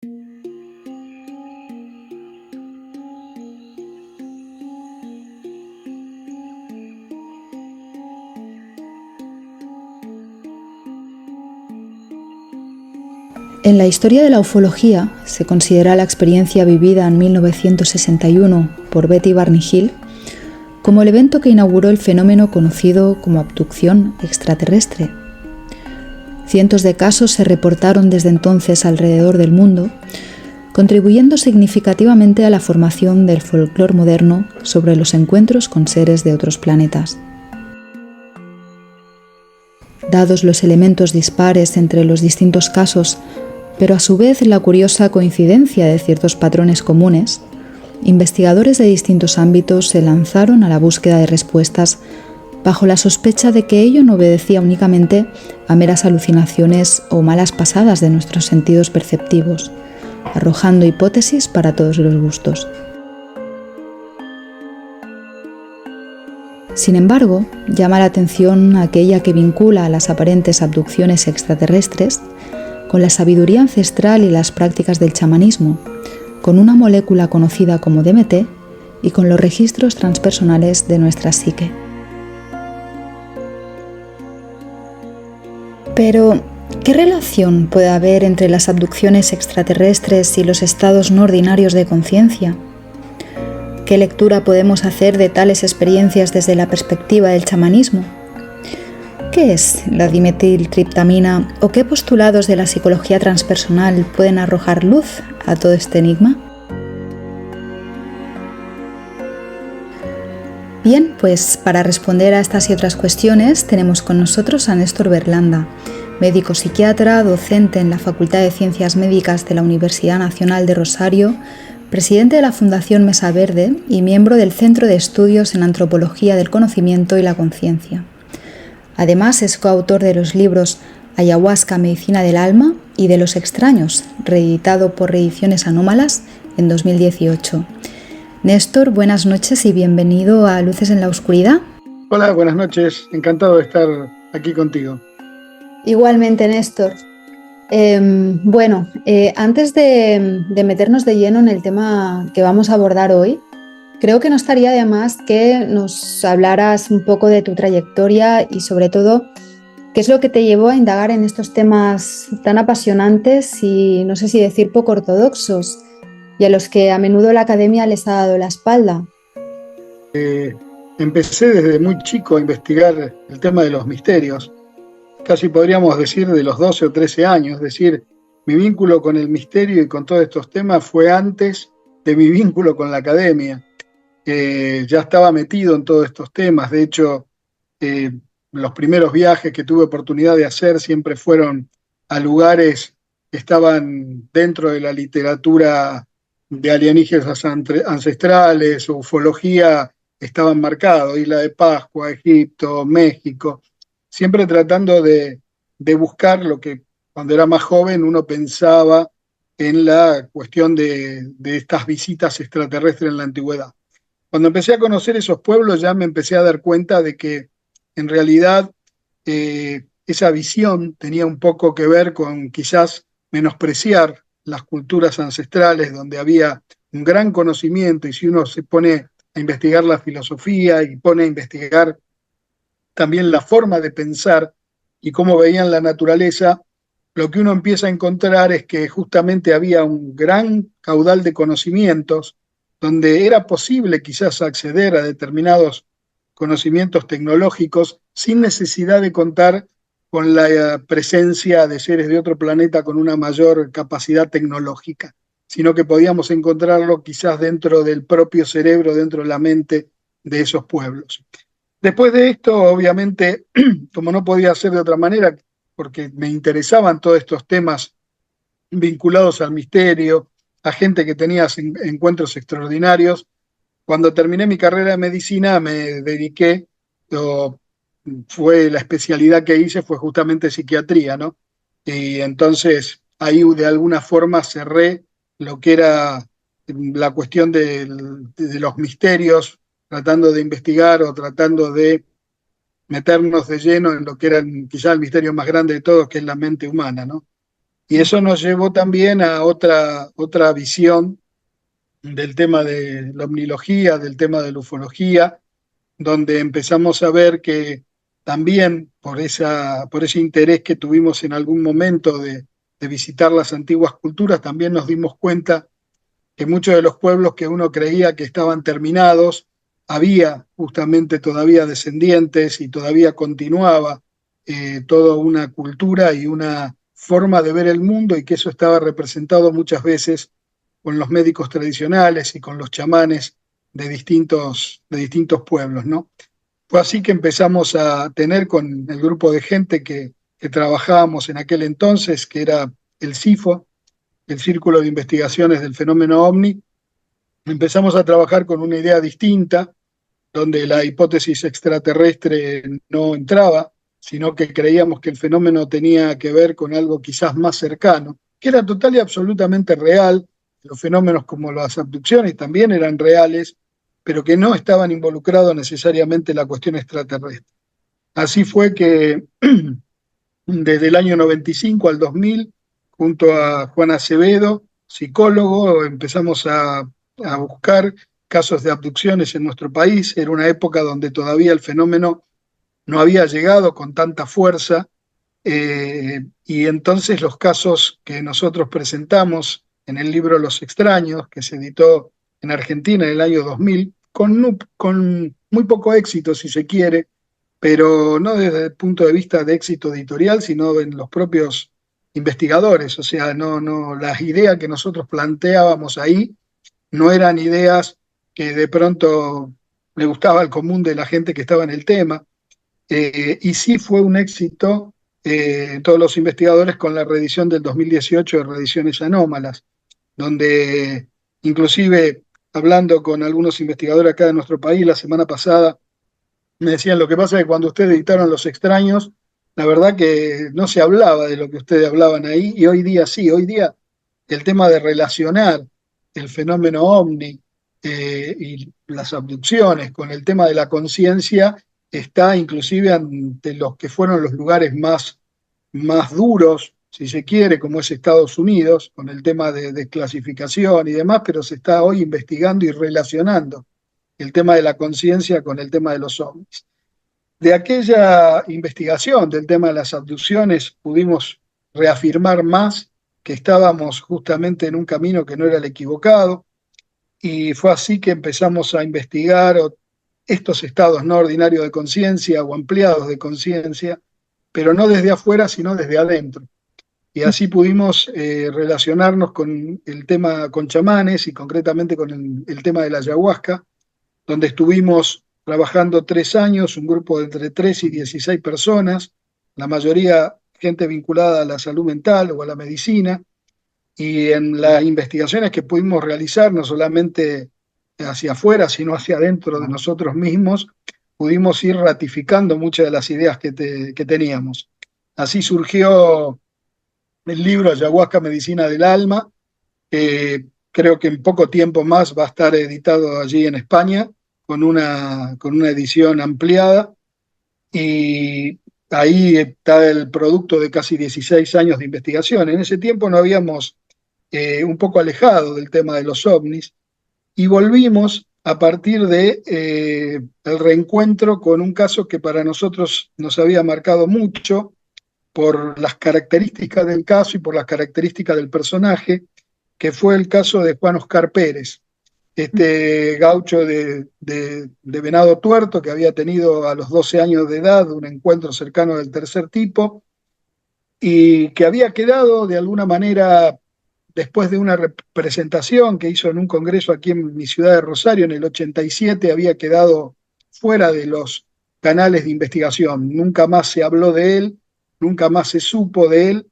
En la historia de la ufología se considera la experiencia vivida en 1961 por Betty Barney Hill como el evento que inauguró el fenómeno conocido como abducción extraterrestre. Cientos de casos se reportaron desde entonces alrededor del mundo, contribuyendo significativamente a la formación del folclore moderno sobre los encuentros con seres de otros planetas. Dados los elementos dispares entre los distintos casos, pero a su vez la curiosa coincidencia de ciertos patrones comunes, investigadores de distintos ámbitos se lanzaron a la búsqueda de respuestas bajo la sospecha de que ello no obedecía únicamente a meras alucinaciones o malas pasadas de nuestros sentidos perceptivos, arrojando hipótesis para todos los gustos. Sin embargo, llama la atención aquella que vincula a las aparentes abducciones extraterrestres con la sabiduría ancestral y las prácticas del chamanismo, con una molécula conocida como DMT y con los registros transpersonales de nuestra psique. Pero, ¿qué relación puede haber entre las abducciones extraterrestres y los estados no ordinarios de conciencia? ¿Qué lectura podemos hacer de tales experiencias desde la perspectiva del chamanismo? ¿Qué es la dimetiltriptamina o qué postulados de la psicología transpersonal pueden arrojar luz a todo este enigma? Bien, pues para responder a estas y otras cuestiones tenemos con nosotros a Néstor Berlanda, médico psiquiatra, docente en la Facultad de Ciencias Médicas de la Universidad Nacional de Rosario, presidente de la Fundación Mesa Verde y miembro del Centro de Estudios en Antropología del Conocimiento y la Conciencia. Además, es coautor de los libros Ayahuasca, Medicina del Alma y de los Extraños, reeditado por Reediciones Anómalas en 2018. Néstor, buenas noches y bienvenido a Luces en la Oscuridad. Hola, buenas noches. Encantado de estar aquí contigo. Igualmente, Néstor. Antes de meternos de lleno en el tema que vamos a abordar hoy, creo que no estaría de más que nos hablaras un poco de tu trayectoria y sobre todo qué es lo que te llevó a indagar en estos temas tan apasionantes y no sé si decir poco ortodoxos y a los que a menudo la academia les ha dado la espalda. Empecé desde muy chico a investigar el tema de los misterios, casi podríamos decir de los 12 o 13 años, es decir, mi vínculo con el misterio y con todos estos temas fue antes de mi vínculo con la academia. Ya estaba metido en todos estos temas. De hecho, los primeros viajes que tuve oportunidad de hacer siempre fueron a lugares que estaban dentro de la literatura de alienígenas ancestrales o ufología, estaban marcados: Isla de Pascua, Egipto, México, siempre tratando de buscar lo que cuando era más joven uno pensaba en la cuestión de estas visitas extraterrestres en la antigüedad. Cuando empecé a conocer esos pueblos ya me empecé a dar cuenta de que en realidad esa visión tenía un poco que ver con quizás menospreciar las culturas ancestrales donde había un gran conocimiento, y si uno se pone a investigar la filosofía y pone a investigar también la forma de pensar y cómo veían la naturaleza, lo que uno empieza a encontrar es que justamente había un gran caudal de conocimientos donde era posible quizás acceder a determinados conocimientos tecnológicos sin necesidad de contar con la presencia de seres de otro planeta con una mayor capacidad tecnológica, sino que podíamos encontrarlo quizás dentro del propio cerebro, dentro de la mente de esos pueblos. Después de esto, obviamente, como no podía ser de otra manera, porque me interesaban todos estos temas vinculados al misterio, a gente que tenía encuentros extraordinarios. Cuando terminé mi carrera de medicina me dediqué, fue la especialidad que hice fue justamente psiquiatría, ¿no? Y entonces ahí de alguna forma cerré lo que era la cuestión de los misterios, tratando de investigar o tratando de meternos de lleno en lo que era quizá el misterio más grande de todos, que es la mente humana, ¿no? Y eso nos llevó también a otra visión del tema de la omnilogía, del tema de la ufología, donde empezamos a ver que también por ese interés que tuvimos en algún momento de visitar las antiguas culturas, también nos dimos cuenta que muchos de los pueblos que uno creía que estaban terminados, había justamente todavía descendientes y todavía continuaba toda una cultura y una forma de ver el mundo, y que eso estaba representado muchas veces con los médicos tradicionales y con los chamanes de distintos pueblos, ¿no? Fue así que empezamos a tener con el grupo de gente que trabajábamos en aquel entonces, que era el CIFO, el Círculo de Investigaciones del Fenómeno OVNI. Empezamos a trabajar con una idea distinta, donde la hipótesis extraterrestre no entraba, sino que creíamos que el fenómeno tenía que ver con algo quizás más cercano, que era total y absolutamente real. Los fenómenos como las abducciones también eran reales, pero que no estaban involucrados necesariamente en la cuestión extraterrestre. Así fue que desde el año 95 al 2000, junto a Juan Acevedo, psicólogo, empezamos a buscar casos de abducciones en nuestro país. Era una época donde todavía el fenómeno no había llegado con tanta fuerza, y entonces los casos que nosotros presentamos en el libro Los Extraños, que se editó en Argentina en el año 2000, con muy poco éxito, si se quiere, pero no desde el punto de vista de éxito editorial, sino en los propios investigadores. O sea, las ideas que nosotros planteábamos ahí no eran ideas que de pronto le gustaba al común de la gente que estaba en el tema. Y sí fue un éxito en todos los investigadores con la reedición del 2018 de Reediciones Anómalas, donde inclusive hablando con algunos investigadores acá de nuestro país la semana pasada, me decían: lo que pasa es que cuando ustedes editaron Los Extraños, la verdad que no se hablaba de lo que ustedes hablaban ahí, y hoy día sí. Hoy día el tema de relacionar el fenómeno ovni y las abducciones con el tema de la conciencia está inclusive ante los que fueron los lugares más duros, si se quiere, como es Estados Unidos, con el tema de desclasificación y demás, pero se está hoy investigando y relacionando el tema de la conciencia con el tema de los ovnis. De aquella investigación del tema de las abducciones pudimos reafirmar más que estábamos justamente en un camino que no era el equivocado, y fue así que empezamos a investigar estos estados no ordinarios de conciencia o ampliados de conciencia, pero no desde afuera, sino desde adentro. Y así pudimos relacionarnos con el tema, con chamanes y concretamente con el tema de la ayahuasca, donde estuvimos trabajando 3 años, un grupo de entre 3 y 16 personas, la mayoría gente vinculada a la salud mental o a la medicina, y en las investigaciones que pudimos realizar, no solamente hacia afuera, sino hacia adentro de nosotros mismos, pudimos ir ratificando muchas de las ideas que teníamos. Así surgió el libro Ayahuasca, Medicina del Alma, que creo que en poco tiempo más va a estar editado allí en España, con una edición ampliada, y ahí está el producto de casi 16 años de investigación. En ese tiempo nos habíamos un poco alejado del tema de los ovnis, y volvimos a partir de el reencuentro con un caso que para nosotros nos había marcado mucho por las características del caso y por las características del personaje, que fue el caso de Juan Oscar Pérez, este gaucho de Venado Tuerto, que había tenido a los 12 años de edad un encuentro cercano del tercer tipo, y que había quedado de alguna manera, después de una representación que hizo en un congreso aquí en mi ciudad de Rosario en el 87, había quedado fuera de los canales de investigación. Nunca más se habló de él, nunca más se supo de él,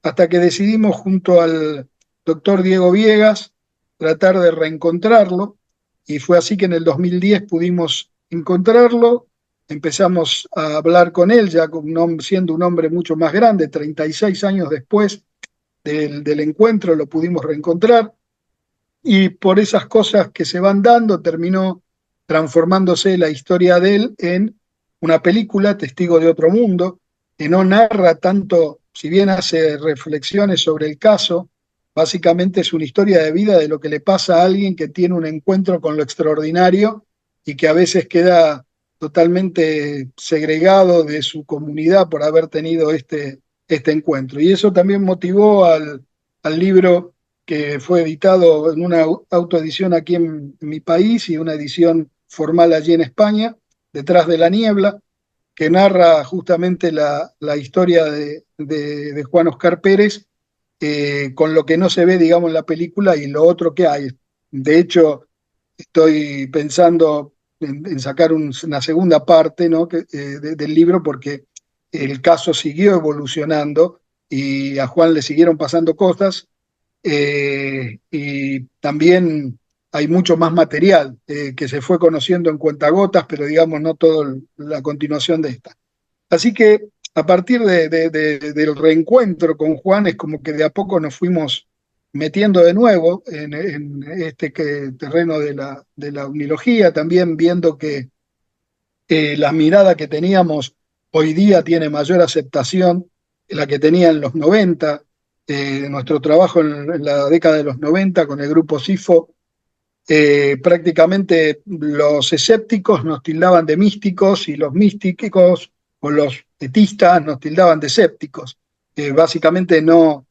hasta que decidimos junto al doctor Diego Viegas tratar de reencontrarlo, y fue así que en el 2010 pudimos encontrarlo. Empezamos a hablar con él, ya siendo un hombre mucho más grande, 36 años después del encuentro lo pudimos reencontrar, y por esas cosas que se van dando terminó transformándose la historia de él en una película, Testigo de Otro Mundo, que no narra tanto si bien hace reflexiones sobre el caso, básicamente es una historia de vida de lo que le pasa a alguien que tiene un encuentro con lo extraordinario y que a veces queda totalmente segregado de su comunidad por haber tenido este encuentro. Y eso también motivó al libro que fue editado en una autoedición aquí en mi país y una edición formal allí en España, Detrás de la Niebla, que narra justamente la historia de Juan Oscar Pérez, con lo que no se ve, digamos, en la película y lo otro que hay. De hecho, estoy pensando en sacar una segunda parte, ¿no? Del libro, porque el caso siguió evolucionando y a Juan le siguieron pasando cosas, y también hay mucho más material que se fue conociendo en cuentagotas, pero digamos no todo la continuación de esta. Así que a partir del reencuentro con Juan es como que de a poco nos fuimos metiendo de nuevo en este terreno de la omnilogía, también viendo que la mirada que teníamos hoy día tiene mayor aceptación que la que tenía en los 90. Nuestro trabajo en la década de los 90 con el grupo SIFO, prácticamente los escépticos nos tildaban de místicos y los místicos o los etistas nos tildaban de escépticos. Básicamente no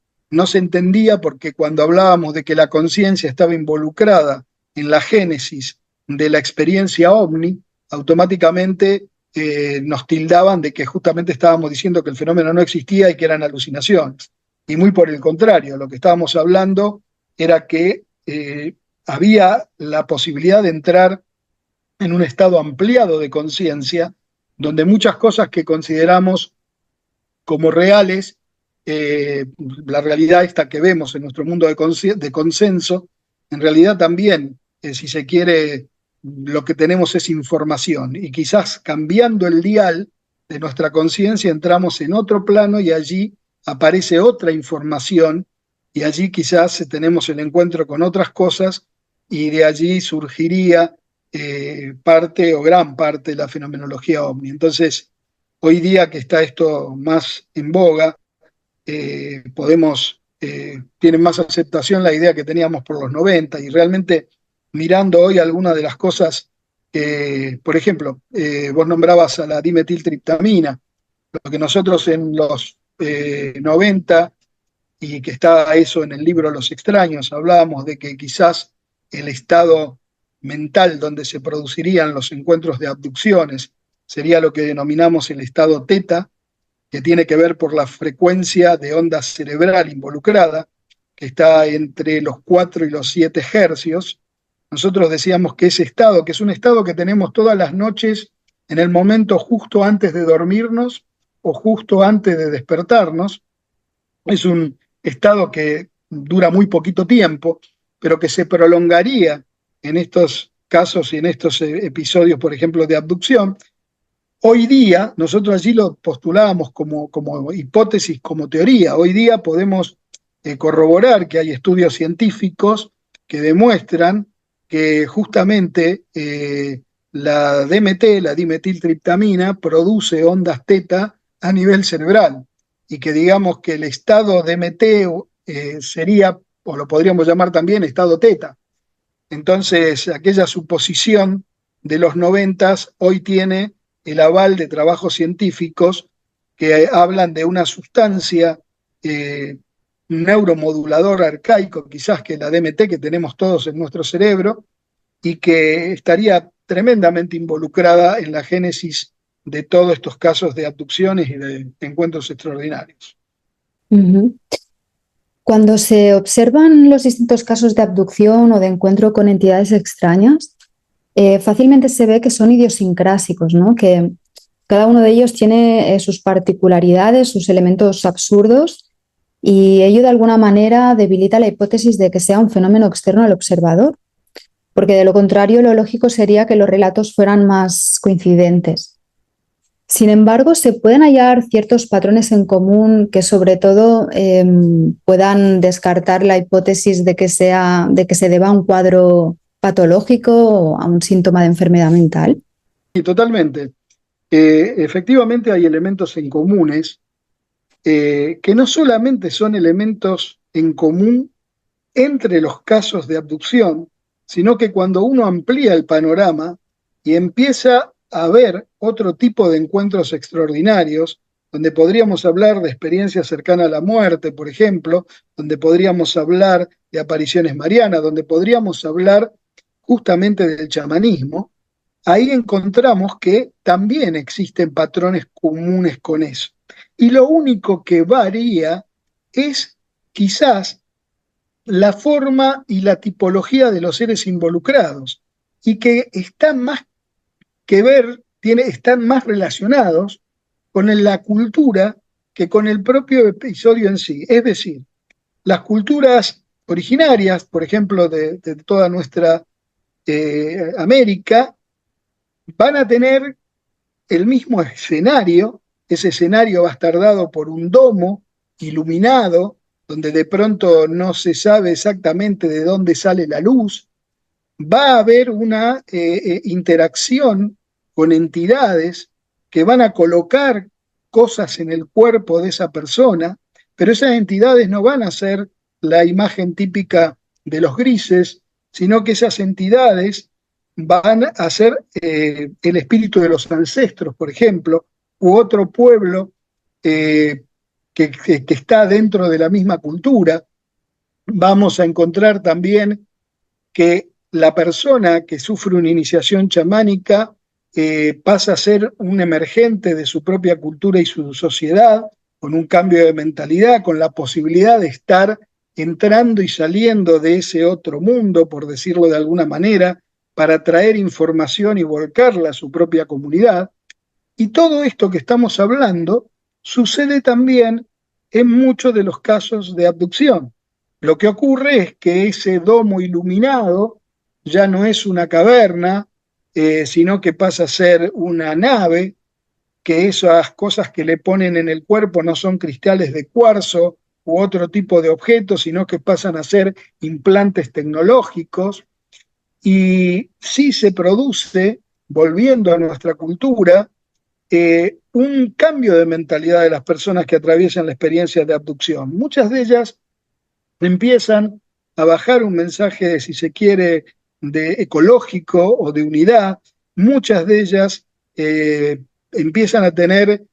se entendía porque cuando hablábamos de que la conciencia estaba involucrada en la génesis de la experiencia ovni, automáticamente nos tildaban de que justamente estábamos diciendo que el fenómeno no existía y que eran alucinaciones. Y muy por el contrario, lo que estábamos hablando era que había la posibilidad de entrar en un estado ampliado de conciencia, donde muchas cosas que consideramos como reales, la realidad esta que vemos en nuestro mundo de consenso, en realidad también, si se quiere, lo que tenemos es información. Y quizás cambiando el dial de nuestra conciencia entramos en otro plano y allí aparece otra información y allí quizás tenemos el encuentro con otras cosas y de allí surgiría parte o gran parte de la fenomenología ovni. Entonces, hoy día que está esto más en boga, tiene más aceptación la idea que teníamos por los 90 y realmente mirando hoy algunas de las cosas, por ejemplo, vos nombrabas a la dimetiltriptamina, lo que nosotros en los 90, y que está eso en el libro Los Extraños, hablábamos de que quizás el estado mental donde se producirían los encuentros de abducciones sería lo que denominamos el estado teta, que tiene que ver por la frecuencia de onda cerebral involucrada, que está entre los 4 y los 7 hercios. Nosotros decíamos que ese estado, que es un estado que tenemos todas las noches en el momento justo antes de dormirnos o justo antes de despertarnos, es un estado que dura muy poquito tiempo, pero que se prolongaría en estos casos y en estos episodios, por ejemplo, de abducción. Hoy día, nosotros allí lo postulábamos como hipótesis, como teoría. Hoy día podemos corroborar que hay estudios científicos que demuestran que justamente la DMT, la dimetiltriptamina, produce ondas teta a nivel cerebral y que digamos que el estado DMT sería, o lo podríamos llamar también, estado teta. Entonces, aquella suposición de los 90 hoy tiene el aval de trabajos científicos que hablan de una sustancia, un neuromodulador arcaico, quizás que la DMT que tenemos todos en nuestro cerebro, y que estaría tremendamente involucrada en la génesis de todos estos casos de abducciones y de encuentros extraordinarios. Uh-huh. Cuando se observan los distintos casos de abducción o de encuentro con entidades extrañas, fácilmente se ve que son idiosincrásicos, ¿no? Que cada uno de ellos tiene sus particularidades, sus elementos absurdos, y ello de alguna manera debilita la hipótesis de que sea un fenómeno externo al observador, porque de lo contrario lo lógico sería que los relatos fueran más coincidentes. Sin embargo, se pueden hallar ciertos patrones en común que sobre todo puedan descartar la hipótesis de que se deba a un cuadro patológico o a un síntoma de enfermedad mental. Sí, totalmente. Efectivamente hay elementos en comunes que no solamente son elementos en común entre los casos de abducción, sino que cuando uno amplía el panorama y empieza a ver otro tipo de encuentros extraordinarios, donde podríamos hablar de experiencias cercanas a la muerte, por ejemplo, donde podríamos hablar de apariciones marianas, donde podríamos hablar justamente del chamanismo, ahí encontramos que también existen patrones comunes con eso. Y lo único que varía es quizás la forma y la tipología de los seres involucrados, y que están más que ver, están más relacionados con la cultura que con el propio episodio en sí. Es decir, las culturas originarias, por ejemplo, de toda nuestra América, van a tener el mismo escenario. Ese escenario va a estar dado por un domo iluminado, donde de pronto no se sabe exactamente de dónde sale la luz. Va a haber una interacción con entidades que van a colocar cosas en el cuerpo de esa persona, pero esas entidades no van a ser la imagen típica de los grises, sino que esas entidades van a ser el espíritu de los ancestros, por ejemplo, u otro pueblo que está dentro de la misma cultura. Vamos a encontrar también que la persona que sufre una iniciación chamánica pasa a ser un emergente de su propia cultura y su sociedad, con un cambio de mentalidad, con la posibilidad de estar entrando y saliendo de ese otro mundo, por decirlo de alguna manera, para traer información y volcarla a su propia comunidad. Y todo esto que estamos hablando sucede también en muchos de los casos de abducción. Lo que ocurre es que ese domo iluminado ya no es una caverna, sino que pasa a ser una nave, que esas cosas que le ponen en el cuerpo no son cristales de cuarzo u otro tipo de objetos, sino que pasan a ser implantes tecnológicos. Y sí se produce, volviendo a nuestra cultura, un cambio de mentalidad de las personas que atraviesan la experiencia de abducción. Muchas de ellas empiezan a bajar un mensaje, si se quiere, de ecológico o de unidad. Muchas de ellas empiezan a tener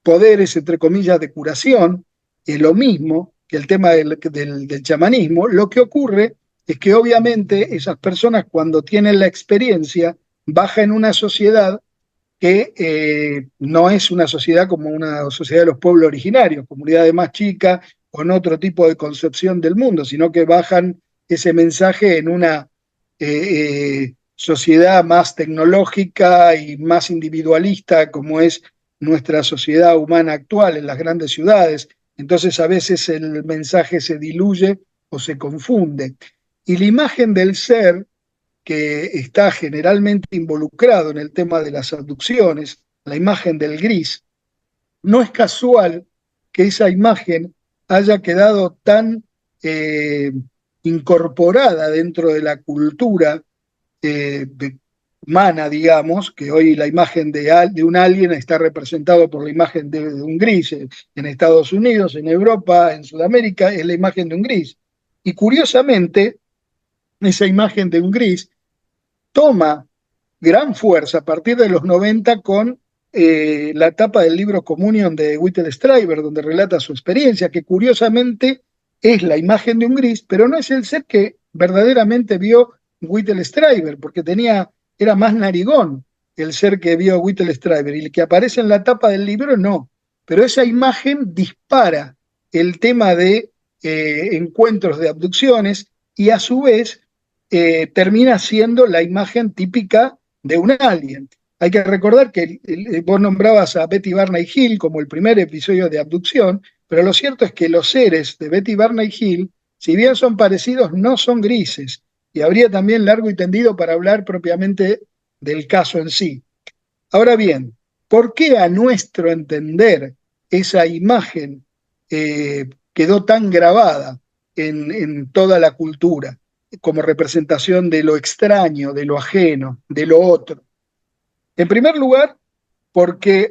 poderes, entre comillas, de curación. Es lo mismo que el tema del chamanismo. Lo que ocurre es que obviamente esas personas, cuando tienen la experiencia, bajan en una sociedad que no es una sociedad como una sociedad de los pueblos originarios, comunidades más chicas, con otro tipo de concepción del mundo, sino que bajan ese mensaje en una sociedad más tecnológica y más individualista, como es nuestra sociedad humana actual en las grandes ciudades. Entonces a veces el mensaje se diluye o se confunde. Y la imagen del ser que está generalmente involucrado en el tema de las abducciones, la imagen del gris, no es casual que esa imagen haya quedado tan incorporada dentro de la cultura humana, digamos, que hoy la imagen de un alien está representado por la imagen de un gris en Estados Unidos, en Europa, en Sudamérica, es la imagen de un gris. Y curiosamente, esa imagen de un gris toma gran fuerza a partir de los 90 con la tapa del libro Communion de Whittle Stryber, donde relata su experiencia, que curiosamente es la imagen de un gris, pero no es el ser que verdaderamente vio Whittle Stryber, porque era más narigón el ser que vio Whittle Stryber, y el que aparece en la tapa del libro no. Pero esa imagen dispara el tema de encuentros de abducciones y a su vez termina siendo la imagen típica de un alien. Hay que recordar que vos nombrabas a Betty Barney Hill como el primer episodio de abducción, pero lo cierto es que los seres de Betty Barney Hill, si bien son parecidos, no son grises. Y habría también largo y tendido para hablar propiamente del caso en sí. Ahora bien, ¿por qué a nuestro entender esa imagen quedó tan grabada en toda la cultura como representación de lo extraño, de lo ajeno, de lo otro? En primer lugar, porque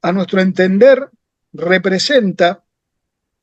a nuestro entender representa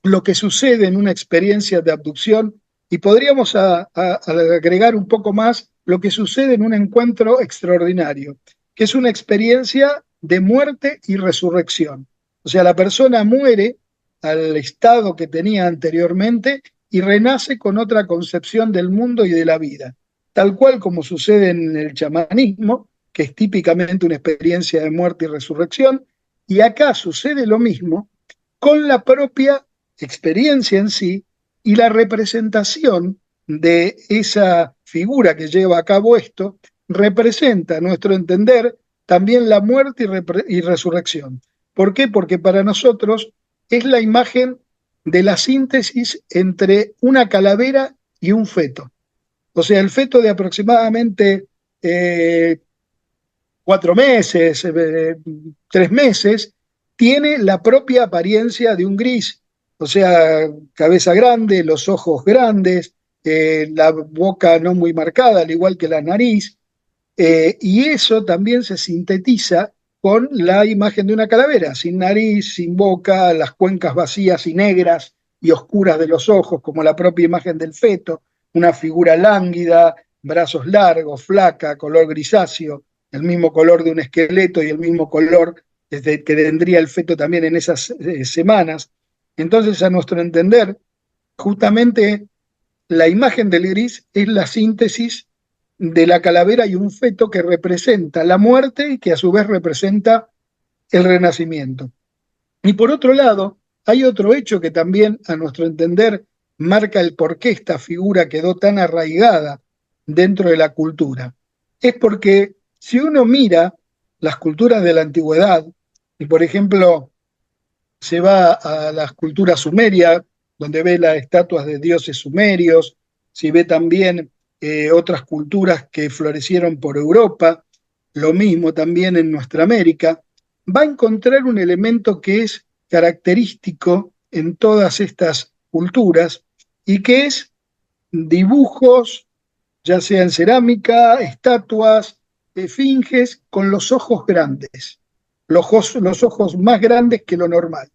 lo que sucede en una experiencia de abducción y podríamos agregar un poco más lo que sucede en un encuentro extraordinario, que es una experiencia de muerte y resurrección. O sea, la persona muere al estado que tenía anteriormente y renace con otra concepción del mundo y de la vida, tal cual como sucede en el chamanismo, que es típicamente una experiencia de muerte y resurrección, y acá sucede lo mismo con la propia experiencia en sí y la representación de esa figura que lleva a cabo esto, representa, a nuestro entender, también la muerte y resurrección. ¿Por qué? Porque para nosotros es la imagen de la síntesis entre una calavera y un feto. O sea, el feto de aproximadamente 4 meses, 3 meses, tiene la propia apariencia de un gris, o sea, cabeza grande, los ojos grandes, la boca no muy marcada, al igual que la nariz, y eso también se sintetiza con la imagen de una calavera, sin nariz, sin boca, las cuencas vacías y negras y oscuras de los ojos, como la propia imagen del feto, una figura lánguida, brazos largos, flaca, color grisáceo, el mismo color de un esqueleto y el mismo color que tendría el feto también en esas semanas. Entonces, a nuestro entender, justamente la imagen del gris es la síntesis de la calavera y un feto que representa la muerte y que a su vez representa el renacimiento. Y por otro lado, hay otro hecho que también, a nuestro entender, marca el por qué esta figura quedó tan arraigada dentro de la cultura. Es porque si uno mira las culturas de la antigüedad, y por ejemplo se va a las culturas sumerias, donde ve las estatuas de dioses sumerios, si ve también otras culturas que florecieron por Europa, lo mismo también en nuestra América, va a encontrar un elemento que es característico en todas estas culturas y que es dibujos, ya sea en cerámica, estatuas, esfinges, con los ojos grandes, los ojos más grandes que lo normal.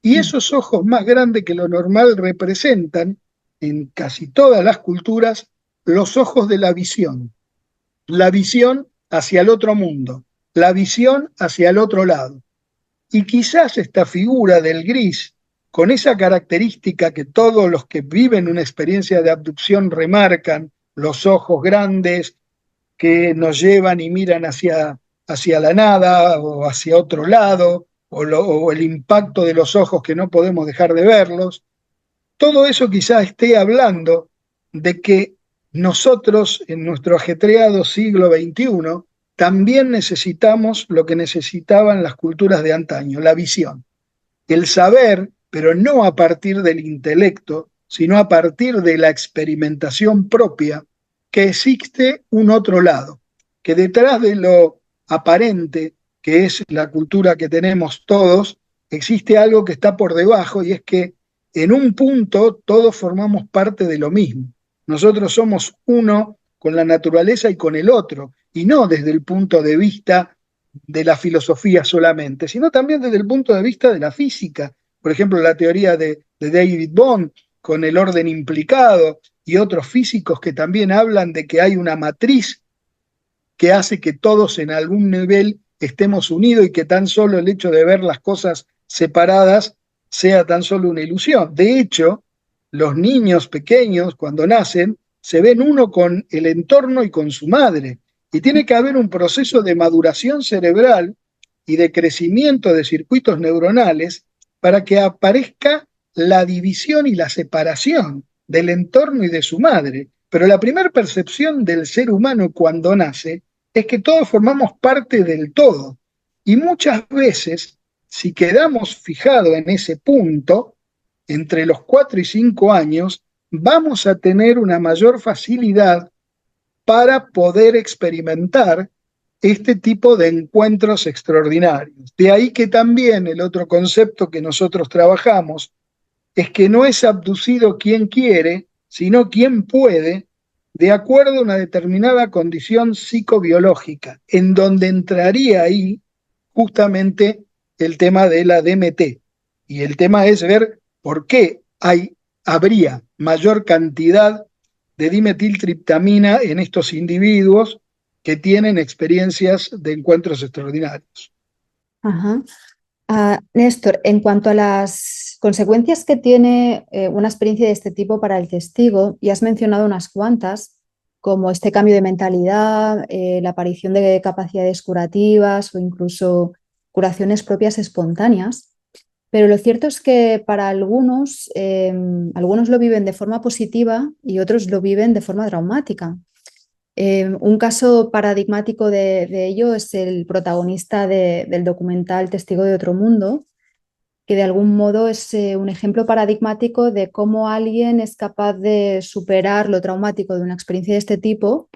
Y esos ojos más grandes que lo normal representan, en casi todas las culturas, los ojos de la visión hacia el otro mundo, la visión hacia el otro lado. Y quizás esta figura del gris, con esa característica que todos los que viven una experiencia de abducción remarcan, los ojos grandes que nos llevan y miran hacia la nada o hacia otro lado, o el impacto de los ojos que no podemos dejar de verlos, todo eso quizá esté hablando de que nosotros en nuestro ajetreado siglo XXI también necesitamos lo que necesitaban las culturas de antaño, la visión, el saber, pero no a partir del intelecto, sino a partir de la experimentación propia, que existe un otro lado, que detrás de lo aparente, que es la cultura que tenemos todos, existe algo que está por debajo y es que en un punto todos formamos parte de lo mismo. Nosotros somos uno con la naturaleza y con el otro, y no desde el punto de vista de la filosofía solamente, sino también desde el punto de vista de la física. Por ejemplo, la teoría de David Bohm con el orden implicado y otros físicos que también hablan de que hay una matriz que hace que todos en algún nivel estemos unidos y que tan solo el hecho de ver las cosas separadas sea tan solo una ilusión. De hecho, los niños pequeños cuando nacen se ven uno con el entorno y con su madre. Y tiene que haber un proceso de maduración cerebral y de crecimiento de circuitos neuronales para que aparezca la división y la separación del entorno y de su madre. Pero la primera percepción del ser humano cuando nace es que todos formamos parte del todo. Y muchas veces, si quedamos fijados en ese punto, entre los 4 y 5 años, vamos a tener una mayor facilidad para poder experimentar este tipo de encuentros extraordinarios. De ahí que también el otro concepto que nosotros trabajamos es que no es abducido quien quiere, sino quien puede, de acuerdo a una determinada condición psicobiológica, en donde entraría ahí justamente el tema de la DMT, Y el tema es ver por qué habría mayor cantidad de dimetiltriptamina en estos individuos que tienen experiencias de encuentros extraordinarios. Ajá. Néstor, en cuanto a las consecuencias que tiene una experiencia de este tipo para el testigo, ya has mencionado unas cuantas, como este cambio de mentalidad, la aparición de capacidades curativas o incluso curaciones propias espontáneas. Pero lo cierto es que para algunos, algunos lo viven de forma positiva y otros lo viven de forma traumática. Un caso paradigmático de ello es el protagonista del documental Testigo de otro mundo, que de algún modo es un ejemplo paradigmático de cómo alguien es capaz de superar lo traumático de una experiencia de este tipo,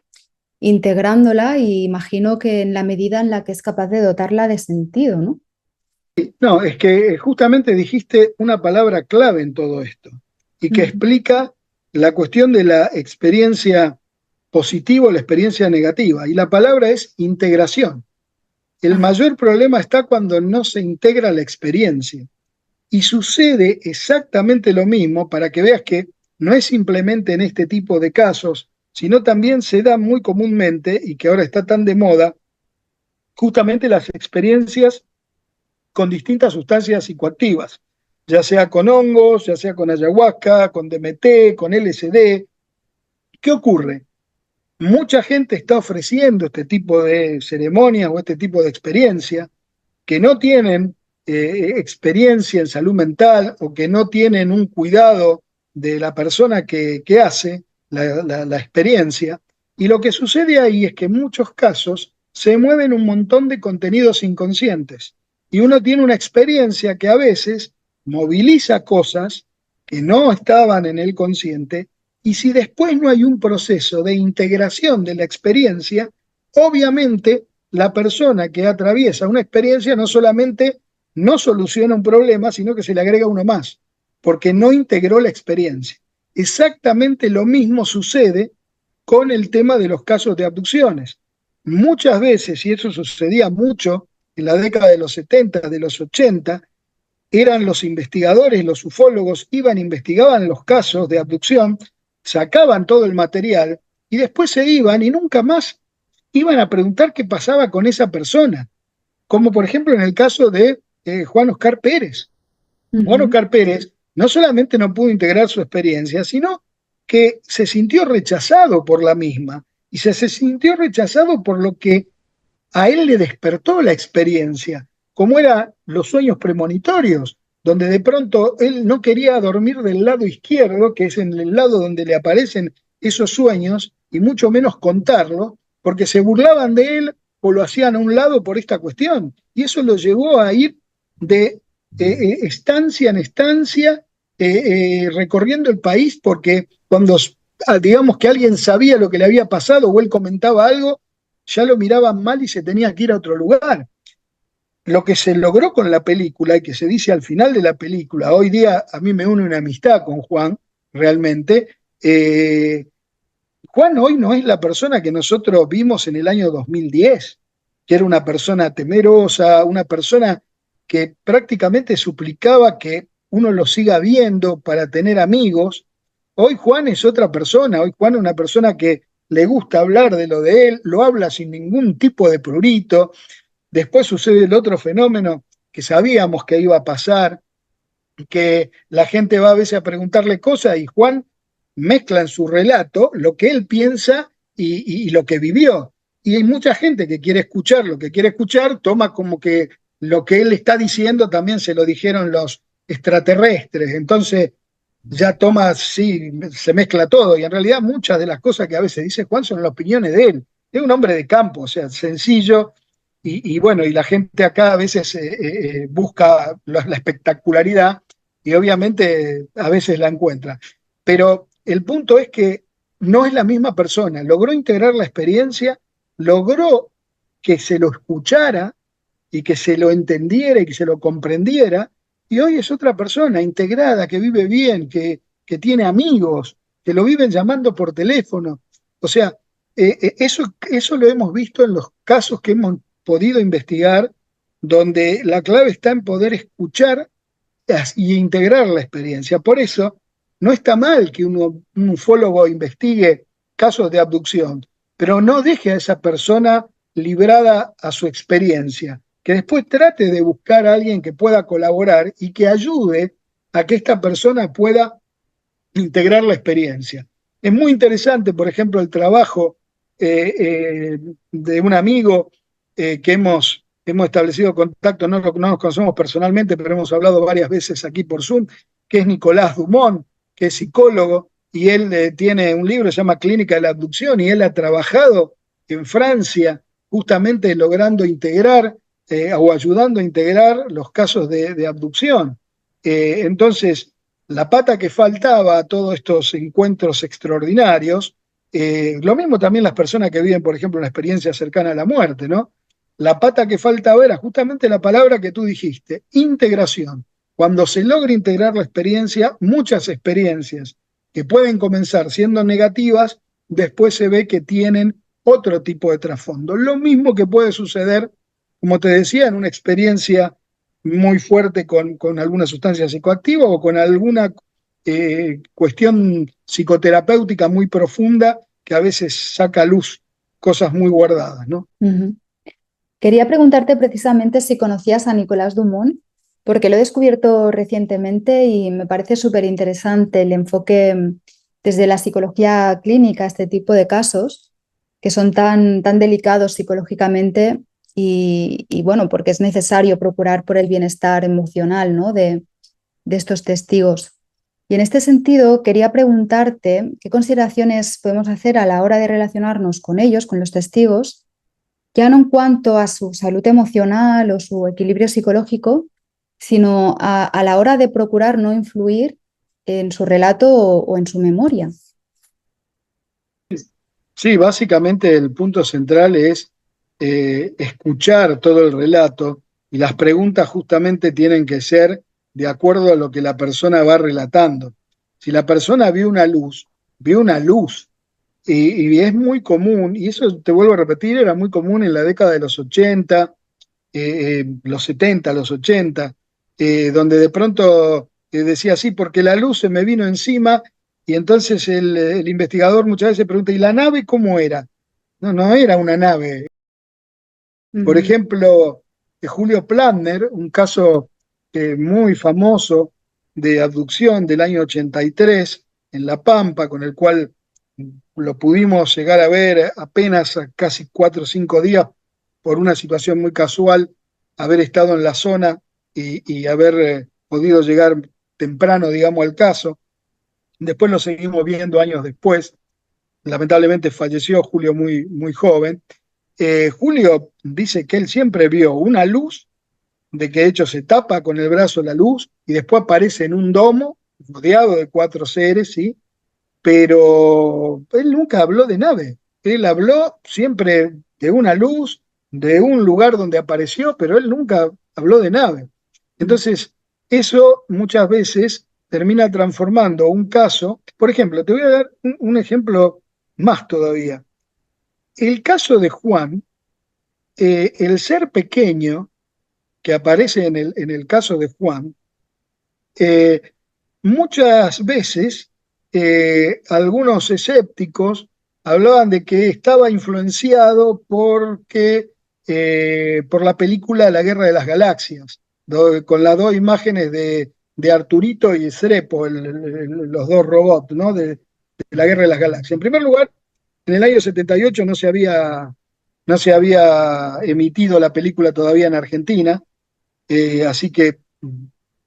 integrándola y imagino que en la medida en la que es capaz de dotarla de sentido, ¿no? No, es que justamente dijiste una palabra clave en todo esto y que Ujú. explica la cuestión de la experiencia positiva o la experiencia negativa. Y la palabra es integración. El Ah, mayor problema está cuando no se integra la experiencia. Y sucede exactamente lo mismo para que veas que no es simplemente en este tipo de casos, sino también se da muy comúnmente y que ahora está tan de moda, justamente las experiencias con distintas sustancias psicoactivas, ya sea con hongos, ya sea con ayahuasca, con DMT, con LSD. ¿Qué ocurre? Mucha gente está ofreciendo este tipo de ceremonias o este tipo de experiencia que no tienen experiencia en salud mental o que no tienen un cuidado de la persona que hace la experiencia. Y lo que sucede ahí es que en muchos casos se mueven un montón de contenidos inconscientes y uno tiene una experiencia que a veces moviliza cosas que no estaban en el consciente y si después no hay un proceso de integración de la experiencia, obviamente la persona que atraviesa una experiencia no solamente no soluciona un problema, sino que se le agrega uno más, porque no integró la experiencia. Exactamente lo mismo sucede con el tema de los casos de abducciones. Muchas veces, y eso sucedía mucho en la década de los 70, de los 80, eran los investigadores, los ufólogos, iban, investigaban los casos de abducción, sacaban todo el material y después se iban y nunca más iban a preguntar qué pasaba con esa persona, como por ejemplo en el caso de Juan Oscar Pérez. Juan ujú. Oscar Pérez no solamente no pudo integrar su experiencia, sino que se sintió rechazado por la misma y se sintió rechazado por lo que a él le despertó la experiencia, como eran los sueños premonitorios, donde de pronto él no quería dormir del lado izquierdo, que es en el lado donde le aparecen esos sueños, y mucho menos contarlo, porque se burlaban de él o lo hacían a un lado por esta cuestión. Y eso lo llevó a ir de estancia en estancia, recorriendo el país, porque cuando digamos que alguien sabía lo que le había pasado o él comentaba algo, ya lo miraban mal y se tenía que ir a otro lugar. Lo que se logró con la película y que se dice al final de la película, hoy día a mí me une una amistad con Juan, realmente, Juan hoy no es la persona que nosotros vimos en el año 2010, que era una persona temerosa, una persona que prácticamente suplicaba que uno lo siga viendo para tener amigos. Hoy Juan es otra persona, hoy Juan es una persona que le gusta hablar de lo de él, lo habla sin ningún tipo de prurito. Después sucede el otro fenómeno que sabíamos que iba a pasar, que la gente va a veces a preguntarle cosas y Juan mezcla en su relato lo que él piensa y lo que vivió. Y hay mucha gente que quiere escuchar lo que quiere escuchar, toma como que lo que él está diciendo también se lo dijeron los extraterrestres. Entonces ya toma, sí, se mezcla todo. Y en realidad muchas de las cosas que a veces dice Juan son las opiniones de él. Es un hombre de campo, o sea, sencillo. Y bueno, y la gente acá a veces busca la espectacularidad y obviamente a veces la encuentra. Pero el punto es que no es la misma persona. Logró integrar la experiencia, logró que se lo escuchara y que se lo entendiera y que se lo comprendiera, y hoy es otra persona integrada, que vive bien, que tiene amigos, que lo viven llamando por teléfono. O sea, eso lo hemos visto en los casos que hemos podido investigar, donde la clave está en poder escuchar y integrar la experiencia. Por eso, no está mal que un ufólogo investigue casos de abducción, pero no deje a esa persona librada a su experiencia, que después trate de buscar a alguien que pueda colaborar y que ayude a que esta persona pueda integrar la experiencia. Es muy interesante, por ejemplo, el trabajo de un amigo que hemos establecido contacto, no nos conocemos personalmente, pero hemos hablado varias veces aquí por Zoom, que es Nicolás Dumont, que es psicólogo, y él tiene un libro que se llama Clínica de la Abducción, y él ha trabajado en Francia justamente logrando integrar o ayudando a integrar los casos de abducción. Entonces, la pata que faltaba a todos estos encuentros extraordinarios, lo mismo también las personas que viven, por ejemplo, una experiencia cercana a la muerte, ¿no? La pata que faltaba era justamente la palabra que tú dijiste, integración. Cuando se logra integrar la experiencia, muchas experiencias que pueden comenzar siendo negativas, después se ve que tienen otro tipo de trasfondo. Lo mismo que puede suceder, como te decía, en una experiencia muy fuerte con alguna sustancia psicoactiva o con alguna cuestión psicoterapéutica muy profunda que a veces saca a luz cosas muy guardadas, ¿no? Ujú. Quería preguntarte precisamente si conocías a Nicolás Dumont, porque lo he descubierto recientemente y me parece súper interesante el enfoque desde la psicología clínica a este tipo de casos, que son tan delicados psicológicamente y bueno, porque es necesario procurar por el bienestar emocional, ¿no? de estos testigos. Y en este sentido, quería preguntarte qué consideraciones podemos hacer a la hora de relacionarnos con ellos, con los testigos, ya no en cuanto a su salud emocional o su equilibrio psicológico, sino a la hora de procurar no influir en su relato o en su memoria. Sí, básicamente el punto central es escuchar todo el relato y las preguntas justamente tienen que ser de acuerdo a lo que la persona va relatando. Si la persona vio una luz y es muy común, y eso te vuelvo a repetir, era muy común en la década de los 80, los 70, los 80, donde de pronto decía así, porque la luz se me vino encima, y entonces el investigador muchas veces pregunta, ¿y la nave cómo era? No, no era una nave. Por Ujú. ejemplo, Julio Plantner, un caso muy famoso de abducción del año 83 en La Pampa, con el cual lo pudimos llegar a ver apenas a casi 4 o 5 días por una situación muy casual, haber estado en la zona y haber podido llegar temprano, digamos, al caso. Después lo seguimos viendo años después. Lamentablemente falleció Julio muy joven. Julio dice que él siempre vio una luz, de que de hecho se tapa con el brazo la luz y después aparece en un domo rodeado de 4 seres, ¿sí? Pero él nunca habló de nave. Él habló siempre de una luz, de un lugar donde apareció, pero él nunca habló de nave. Entonces, eso muchas veces termina transformando un caso. Por ejemplo, te voy a dar un ejemplo más todavía. El caso de Juan, el ser pequeño que aparece en el caso de Juan, eh, muchas veces algunos escépticos hablaban de que estaba influenciado por la película La Guerra de las Galaxias, con las dos imágenes de Arturito y Srepo, los dos robots, ¿no? de la Guerra de las Galaxias. En primer lugar, en el año 78 no se había emitido la película todavía en Argentina, así que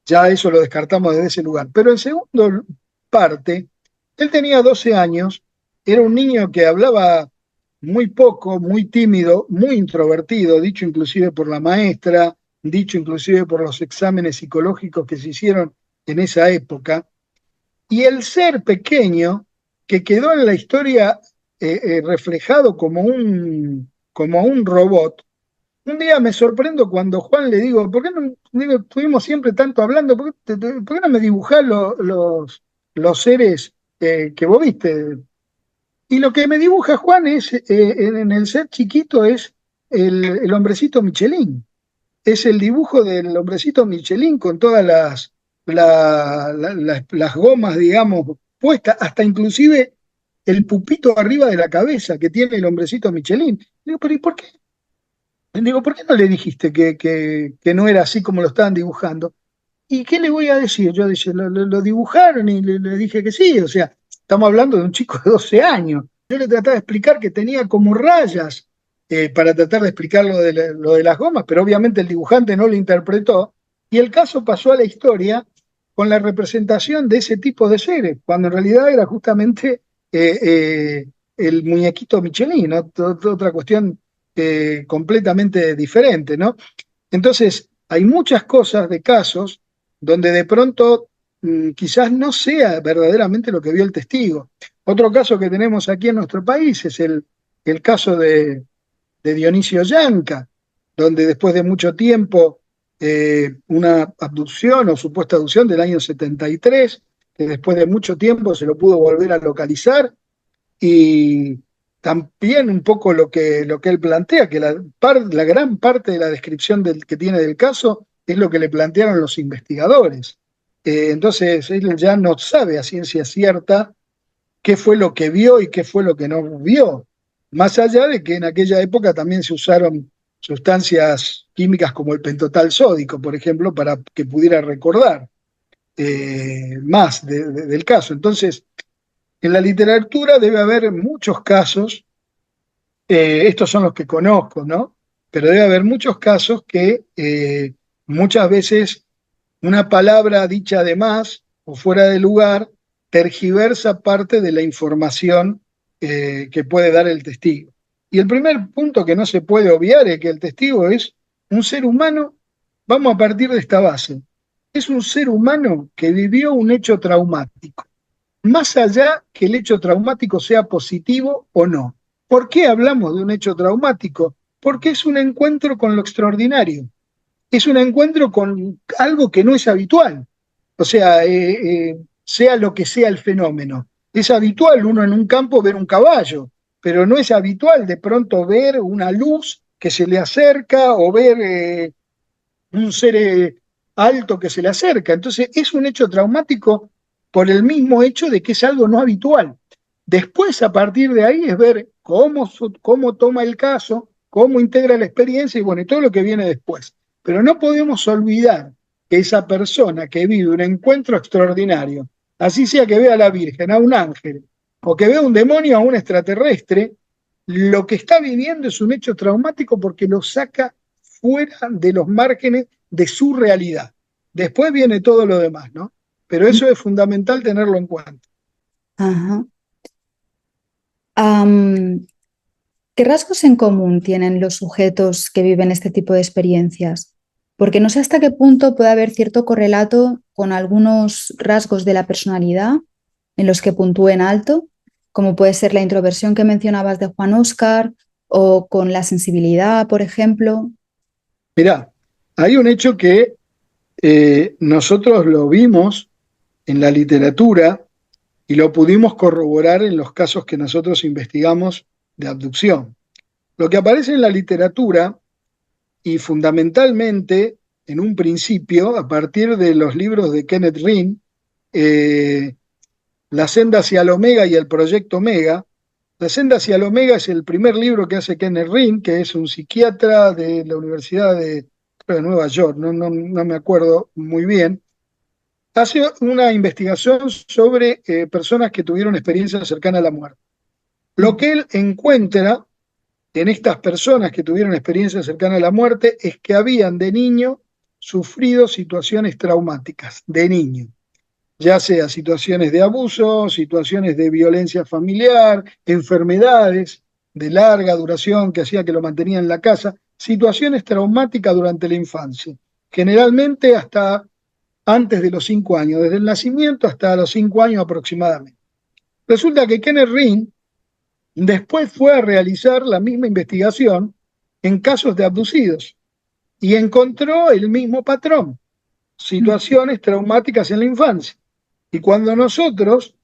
ya eso lo descartamos desde ese lugar. Pero en segundo parte, él tenía 12 años, era un niño que hablaba muy poco, muy tímido, muy introvertido, dicho inclusive por la maestra, dicho inclusive por los exámenes psicológicos que se hicieron en esa época. Y el ser pequeño, que quedó en la historia reflejado como un robot, un día me sorprendo cuando Juan le digo, ¿por qué no digo, estuvimos siempre tanto hablando? ¿Por qué no me dibujás los seres que vos viste? Y lo que me dibuja Juan es, en el ser chiquito, es el hombrecito Michelin. Es el dibujo del hombrecito Michelin con todas las gomas, digamos, puestas, hasta inclusive el pupito arriba de la cabeza que tiene el hombrecito Michelin. Digo, pero ¿y por qué? Digo, ¿por qué no le dijiste que no era así como lo estaban dibujando? ¿Y qué le voy a decir? Yo dije, lo dibujaron y le dije que sí, o sea, estamos hablando de un chico de 12 años. Yo le trataba de explicar que tenía como rayas para tratar de explicar lo de las gomas, pero obviamente el dibujante no lo interpretó y el caso pasó a la historia con la representación de ese tipo de seres, cuando en realidad era justamente el muñequito Michelin, ¿no? Otra cuestión completamente diferente, ¿no? Entonces, hay muchas cosas de casos donde de pronto quizás no sea verdaderamente lo que vio el testigo. Otro caso que tenemos aquí en nuestro país es el caso de Dionisio Yanca, donde después de mucho tiempo, una abducción o supuesta abducción del año 73, que después de mucho tiempo se lo pudo volver a localizar, y también un poco lo que él plantea, que la gran parte de la descripción que tiene del caso es lo que le plantearon los investigadores. Entonces, él ya no sabe a ciencia cierta qué fue lo que vio y qué fue lo que no vio. Más allá de que en aquella época también se usaron sustancias químicas como el pentotal sódico, por ejemplo, para que pudiera recordar más del caso. Entonces, en la literatura debe haber muchos casos, estos son los que conozco, ¿no? Pero debe haber muchos casos que muchas veces una palabra dicha de más o fuera de lugar tergiversa parte de la información que puede dar el testigo. Y el primer punto que no se puede obviar es que el testigo es un ser humano, vamos a partir de esta base, es un ser humano que vivió un hecho traumático, más allá que el hecho traumático sea positivo o no. ¿Por qué hablamos de un hecho traumático? Porque es un encuentro con lo extraordinario, es un encuentro con algo que no es habitual. O sea, sea lo que sea el fenómeno. Es habitual uno en un campo ver un caballo, pero no es habitual de pronto ver una luz que se le acerca o ver un ser alto que se le acerca. Entonces es un hecho traumático por el mismo hecho de que es algo no habitual. Después, a partir de ahí, es ver cómo toma el caso, cómo integra la experiencia y bueno, y todo lo que viene después. Pero no podemos olvidar que esa persona que vive un encuentro extraordinario, así sea que vea a la Virgen, a un ángel, o que vea un demonio, a un extraterrestre, lo que está viviendo es un hecho traumático porque lo saca fuera de los márgenes de su realidad. Después viene todo lo demás, ¿no? Pero eso es fundamental tenerlo en cuenta. Ajá. Am, ¿Qué rasgos en común tienen los sujetos que viven este tipo de experiencias? Porque no sé hasta qué punto puede haber cierto correlato con algunos rasgos de la personalidad en los que puntúen alto, como puede ser la introversión que mencionabas de Juan Óscar, o con la sensibilidad, por ejemplo. Mirá, hay un hecho que nosotros lo vimos en la literatura y lo pudimos corroborar en los casos que nosotros investigamos de abducción. Lo que aparece en la literatura y fundamentalmente en un principio, a partir de los libros de Kenneth Ring, eh, La senda hacia el Omega y el Proyecto Omega. La senda hacia el Omega es el primer libro que hace Kenneth Ring, que es un psiquiatra de la Universidad de Nueva York, no me acuerdo muy bien. Hace una investigación sobre personas que tuvieron experiencias cercanas a la muerte. Lo que él encuentra en estas personas que tuvieron experiencias cercanas a la muerte es que habían de niño sufrido situaciones traumáticas, de niño, ya sea situaciones de abuso, situaciones de violencia familiar, enfermedades de larga duración que hacía que lo mantenían en la casa, situaciones traumáticas durante la infancia, generalmente hasta antes de los 5 años, desde el nacimiento hasta los 5 años aproximadamente. Resulta que Kenneth Ring después fue a realizar la misma investigación en casos de abducidos y encontró el mismo patrón, situaciones traumáticas en la infancia. Y cuando nosotros,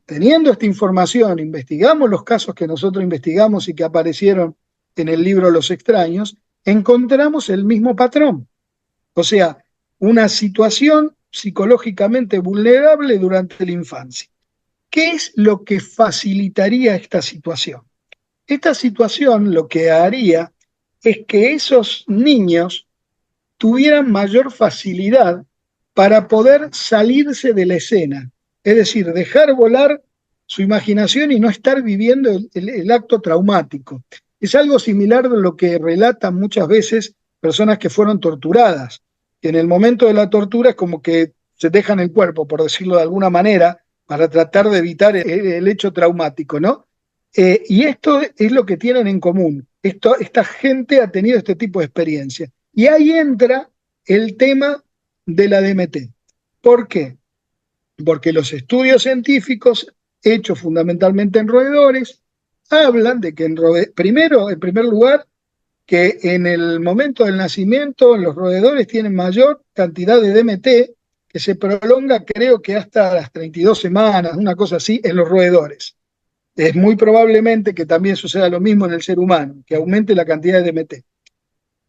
teniendo esta información, investigamos los casos que nosotros investigamos y que aparecieron en el libro Los extraños, encontramos el mismo patrón. O sea, una situación psicológicamente vulnerable durante la infancia. ¿Qué es lo que facilitaría esta situación? Esta situación lo que haría es que esos niños tuvieran mayor facilidad para poder salirse de la escena, es decir, dejar volar su imaginación y no estar viviendo el acto traumático. Es algo similar a lo que relatan muchas veces personas que fueron torturadas, que en el momento de la tortura es como que se dejan el cuerpo, por decirlo de alguna manera, para tratar de evitar el hecho traumático, ¿no? Y esto es lo que tienen en común. Esta gente ha tenido este tipo de experiencia. Y ahí entra el tema de la DMT. ¿Por qué? Porque los estudios científicos, hechos fundamentalmente en roedores, hablan de que primero, en primer lugar, que en el momento del nacimiento los roedores tienen mayor cantidad de DMT que se prolonga, creo que hasta las 32 semanas, una cosa así, en los roedores. Es muy probablemente que también suceda lo mismo en el ser humano, que aumente la cantidad de DMT.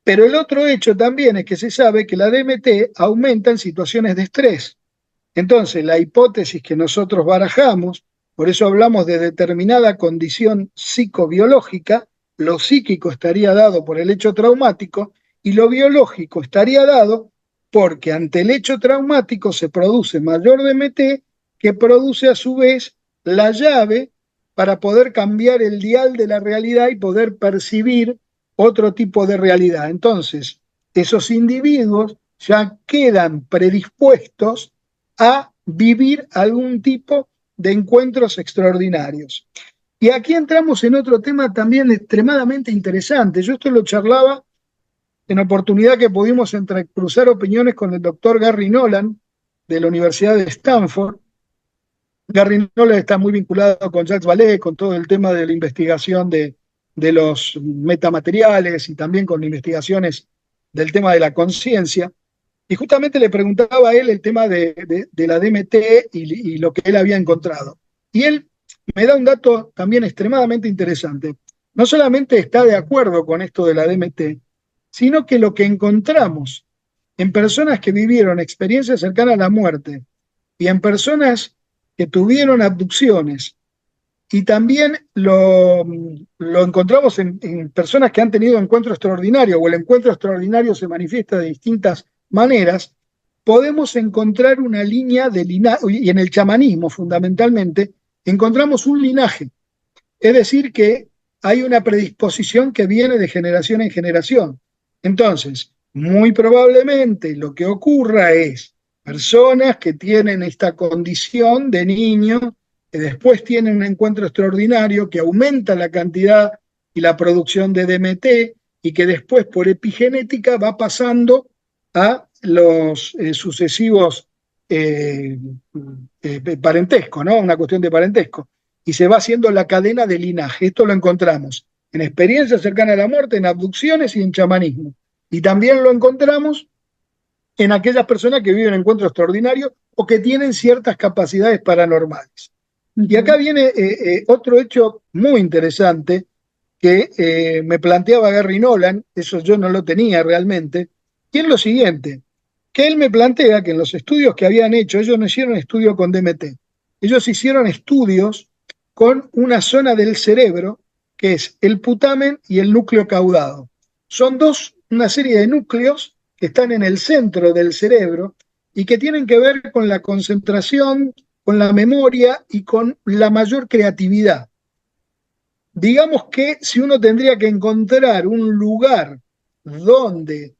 Pero el otro hecho también es que se sabe que la DMT aumenta en situaciones de estrés. Entonces, la hipótesis que nosotros barajamos, por eso hablamos de determinada condición psicobiológica, lo psíquico estaría dado por el hecho traumático y lo biológico estaría dado porque ante el hecho traumático se produce mayor DMT que produce a su vez la llave para poder cambiar el dial de la realidad y poder percibir otro tipo de realidad. Entonces, esos individuos ya quedan predispuestos a vivir algún tipo de encuentros extraordinarios. Y aquí entramos en otro tema también extremadamente interesante. Yo esto lo charlaba en oportunidad que pudimos entrecruzar opiniones con el doctor Gary Nolan de la Universidad de Stanford. Gary Nolan está muy vinculado con Jacques Vallée, con todo el tema de la investigación de los metamateriales y también con investigaciones del tema de la conciencia. Y justamente le preguntaba a él el tema de la DMT y lo que él había encontrado. Y él me da un dato también extremadamente interesante. No solamente está de acuerdo con esto de la DMT, sino que lo que encontramos en personas que vivieron experiencias cercanas a la muerte y en personas que tuvieron abducciones y también lo encontramos en personas que han tenido encuentro extraordinario o el encuentro extraordinario se manifiesta de distintas maneras, podemos encontrar una línea de linaje, y en el chamanismo fundamentalmente, encontramos un linaje. Es decir, que hay una predisposición que viene de generación en generación. Entonces, muy probablemente lo que ocurra es personas que tienen esta condición de niño, que después tienen un encuentro extraordinario, que aumenta la cantidad y la producción de DMT y que después por epigenética va pasando a los sucesivos parentesco, ¿no? Una cuestión de parentesco. Y se va haciendo la cadena de linaje. Esto lo encontramos en experiencias cercanas a la muerte, en abducciones y en chamanismo. Y también lo encontramos en aquellas personas que viven encuentros extraordinarios o que tienen ciertas capacidades paranormales. Y acá viene otro hecho muy interesante que me planteaba Gary Nolan, eso yo no lo tenía realmente, y es lo siguiente, que él me plantea que en los estudios que habían hecho, ellos no hicieron estudio con DMT, ellos hicieron estudios con una zona del cerebro que es el putamen y el núcleo caudado. Son una serie de núcleos que están en el centro del cerebro y que tienen que ver con la concentración, con la memoria y con la mayor creatividad. Digamos que si uno tendría que encontrar un lugar donde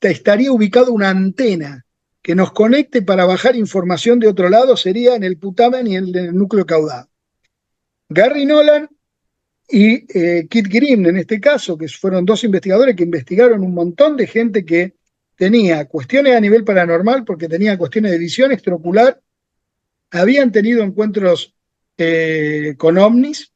estaría ubicada una antena que nos conecte para bajar información de otro lado, sería en el putamen y en el núcleo caudado. Gary Nolan y Kit Grimm, en este caso, que fueron dos investigadores que investigaron un montón de gente que tenía cuestiones a nivel paranormal, porque tenía cuestiones de visión extraocular, habían tenido encuentros con ovnis,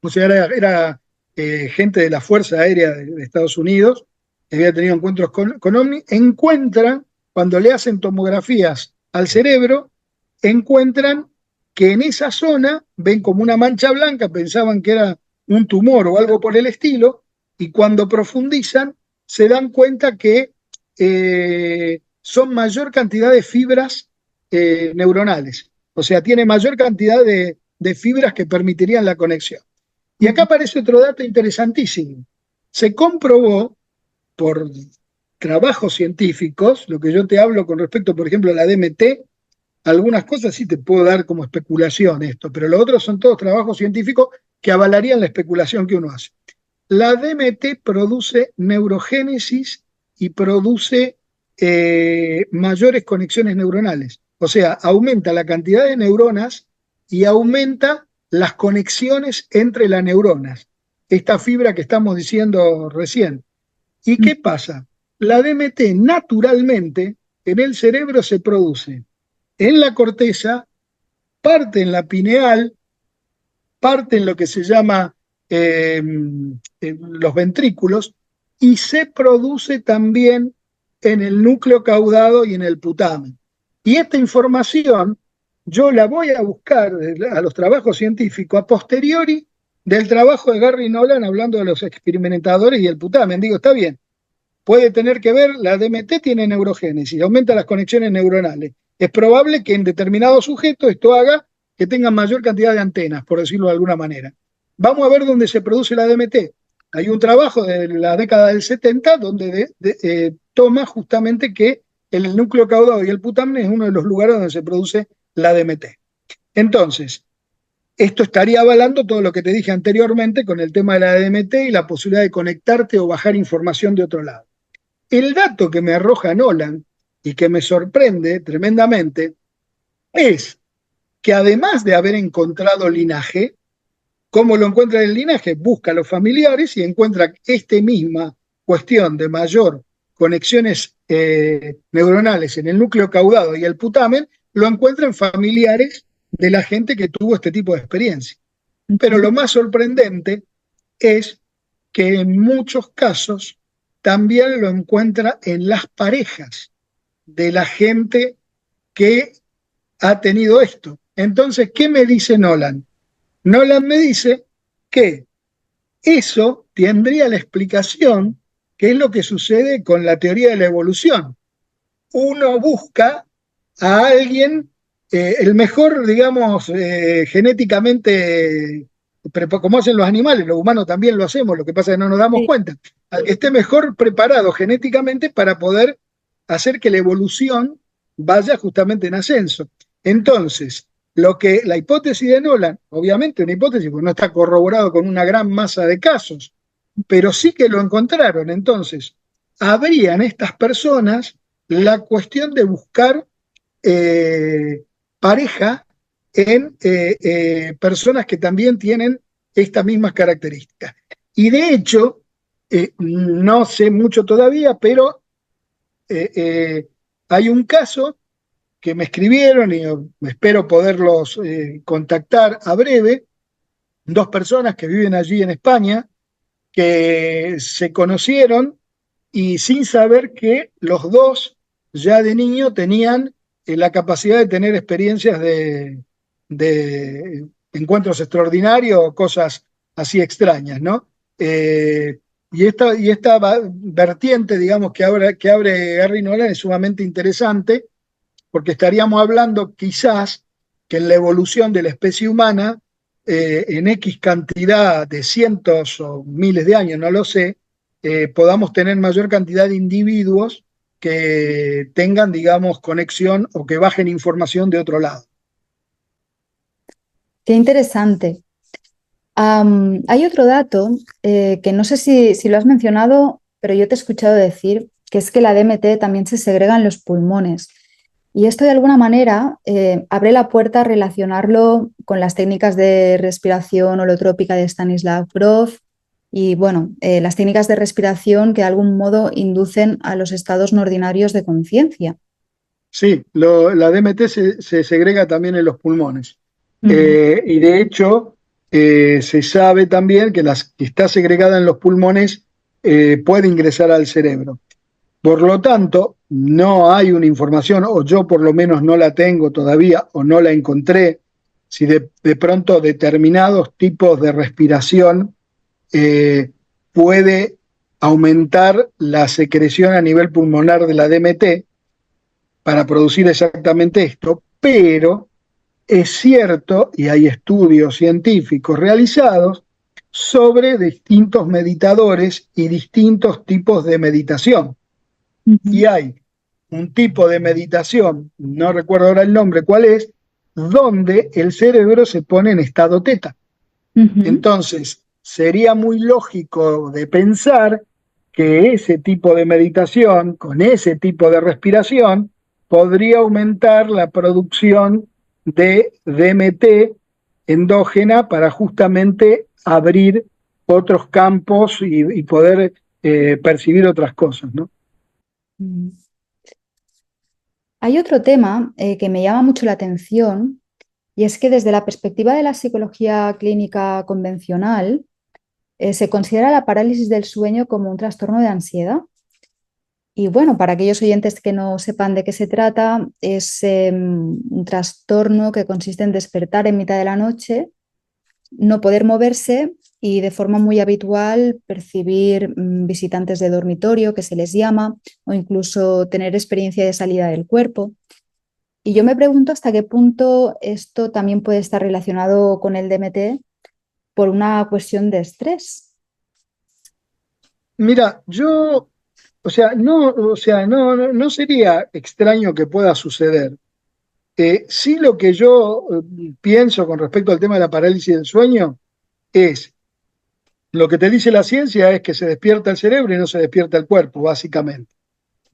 o sea, era gente de la Fuerza Aérea de Estados Unidos, que había tenido encuentros con ovnis, encuentran, cuando le hacen tomografías al cerebro, encuentran que en esa zona ven como una mancha blanca, pensaban que era un tumor o algo por el estilo, y cuando profundizan se dan cuenta que son mayor cantidad de fibras neuronales. O sea, tiene mayor cantidad de fibras que permitirían la conexión. Y acá aparece otro dato interesantísimo. Se comprobó por trabajos científicos, lo que yo te hablo con respecto, por ejemplo, a la DMT, algunas cosas sí te puedo dar como especulación esto, pero los otros son todos trabajos científicos que avalarían la especulación que uno hace. La DMT produce neurogénesis y produce mayores conexiones neuronales. O sea, aumenta la cantidad de neuronas y aumenta las conexiones entre las neuronas. Esta fibra que estamos diciendo recién. ¿Y qué pasa? La DMT naturalmente en el cerebro se produce en la corteza, parte en la pineal, parte en lo que se llama los ventrículos y se produce también en el núcleo caudado y en el putamen. Y esta información yo la voy a buscar a los trabajos científicos a posteriori del trabajo de Gary Nolan hablando de los experimentadores y el putamen. Digo, está bien, puede tener que ver, la DMT tiene neurogénesis, aumenta las conexiones neuronales. Es probable que en determinados sujetos esto haga que tengan mayor cantidad de antenas, por decirlo de alguna manera. Vamos a ver dónde se produce la DMT. Hay un trabajo de la década del 70 donde toma justamente que el núcleo caudado y el putamen es uno de los lugares donde se produce la DMT. Entonces, esto estaría avalando todo lo que te dije anteriormente con el tema de la DMT y la posibilidad de conectarte o bajar información de otro lado. El dato que me arroja Nolan y que me sorprende tremendamente es que además de haber encontrado linaje, ¿cómo lo encuentra en el linaje? Busca a los familiares y encuentra esta misma cuestión de mayor conexiones neuronales en el núcleo caudado y el putamen, lo encuentra en familiares de la gente que tuvo este tipo de experiencia. Pero lo más sorprendente es que en muchos casos también lo encuentra en las parejas de la gente que ha tenido esto. Entonces, ¿qué me dice Nolan? Nolan me dice que eso tendría la explicación, que es lo que sucede con la teoría de la evolución. Uno busca a alguien, el mejor, digamos, genéticamente, como hacen los animales, los humanos también lo hacemos, lo que pasa es que no nos damos cuenta, al que esté mejor preparado genéticamente para poder hacer que la evolución vaya justamente en ascenso. Entonces, la hipótesis de Nolan, obviamente una hipótesis porque no está corroborado con una gran masa de casos, pero sí que lo encontraron. Entonces, habría en estas personas la cuestión de buscar pareja en personas que también tienen estas mismas características. Y de hecho, no sé mucho todavía, pero hay un caso que me escribieron y espero poderlos contactar a breve, dos personas que viven allí en España, que se conocieron y sin saber que los dos ya de niño tenían la capacidad de tener experiencias de encuentros extraordinarios, cosas así extrañas, ¿no? Y esta vertiente, digamos, que abre Gary Nolan es sumamente interesante, porque estaríamos hablando quizás que en la evolución de la especie humana, en X cantidad de cientos o miles de años, no lo sé, podamos tener mayor cantidad de individuos que tengan, digamos, conexión o que bajen información de otro lado. Qué interesante. Hay otro dato que no sé si lo has mencionado, pero yo te he escuchado decir que es que la DMT también se segrega en los pulmones. Y esto de alguna manera abre la puerta a relacionarlo con las técnicas de respiración holotrópica de Stanislav Grof y bueno, las técnicas de respiración que de algún modo inducen a los estados no ordinarios de conciencia. Sí, la DMT se segrega también en los pulmones. Y de hecho, se sabe también que que está segregada en los pulmones puede ingresar al cerebro. Por lo tanto, no hay una información, o yo por lo menos no la tengo todavía, o no la encontré, si de pronto determinados tipos de respiración puede aumentar la secreción a nivel pulmonar de la DMT, para producir exactamente esto, pero es cierto, y hay estudios científicos realizados, sobre distintos meditadores y distintos tipos de meditación. Y Ujú, hay un tipo de meditación, no recuerdo ahora el nombre cuál es, donde el cerebro se pone en estado teta. ujú, Entonces, sería muy lógico de pensar que ese tipo de meditación, con ese tipo de respiración, podría aumentar la producción de DMT endógena para justamente abrir otros campos y poder percibir otras cosas, ¿no? ujú. Hay otro tema que me llama mucho la atención y es que desde la perspectiva de la psicología clínica convencional se considera la parálisis del sueño como un trastorno de ansiedad. Y bueno, para aquellos oyentes que no sepan de qué se trata, es un trastorno que consiste en despertar en mitad de la noche, no poder moverse y de forma muy habitual percibir visitantes de dormitorio, que se les llama, o incluso tener experiencia de salida del cuerpo. Y yo me pregunto hasta qué punto esto también puede estar relacionado con el DMT por una cuestión de estrés. Mira, yo, no sería extraño que pueda suceder. Sí, lo que yo pienso con respecto al tema de la parálisis del sueño es, lo que te dice la ciencia es que se despierta el cerebro y no se despierta el cuerpo, básicamente.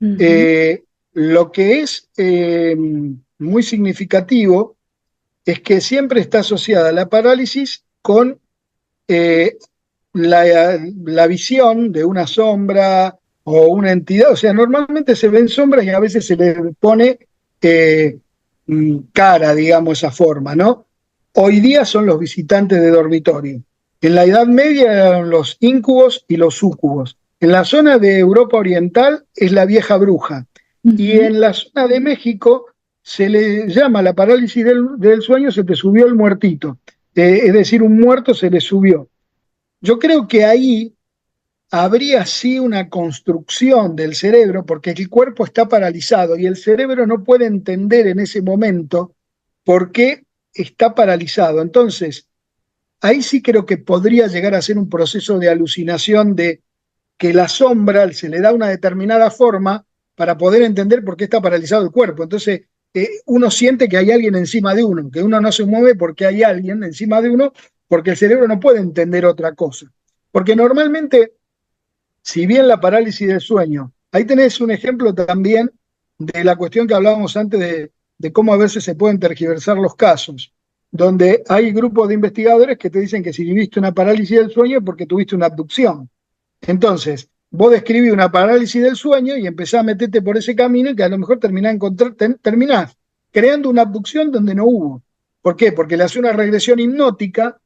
Ujú, Eh, lo que es muy significativo es que siempre está asociada la parálisis con eh, la visión de una sombra o una entidad. O sea, normalmente se ven sombras y a veces se le pone eh, cara, digamos, esa forma, ¿no? Hoy día son los visitantes de dormitorio. En la Edad Media eran los íncubos y los súcubos. En la zona de Europa Oriental es la vieja bruja. Y ujú, en la zona de México se le llama la parálisis del sueño, se te subió el muertito. Es decir, un muerto se le subió. Yo creo que ahí habría sí una construcción del cerebro, porque el cuerpo está paralizado y el cerebro no puede entender en ese momento por qué está paralizado. Entonces, ahí sí creo que podría llegar a ser un proceso de alucinación de que la sombra se le da una determinada forma para poder entender por qué está paralizado el cuerpo. Entonces, uno siente que hay alguien encima de uno, que uno no se mueve porque hay alguien encima de uno, porque el cerebro no puede entender otra cosa. Porque normalmente, si bien la parálisis del sueño, ahí tenés un ejemplo también de la cuestión que hablábamos antes de cómo a veces se pueden tergiversar los casos, donde hay grupos de investigadores que te dicen que si viviste una parálisis del sueño es porque tuviste una abducción. Entonces, vos describís una parálisis del sueño y empezás a meterte por ese camino y que a lo mejor terminás creando una abducción donde no hubo. ¿Por qué? Porque le hace una regresión hipnótica,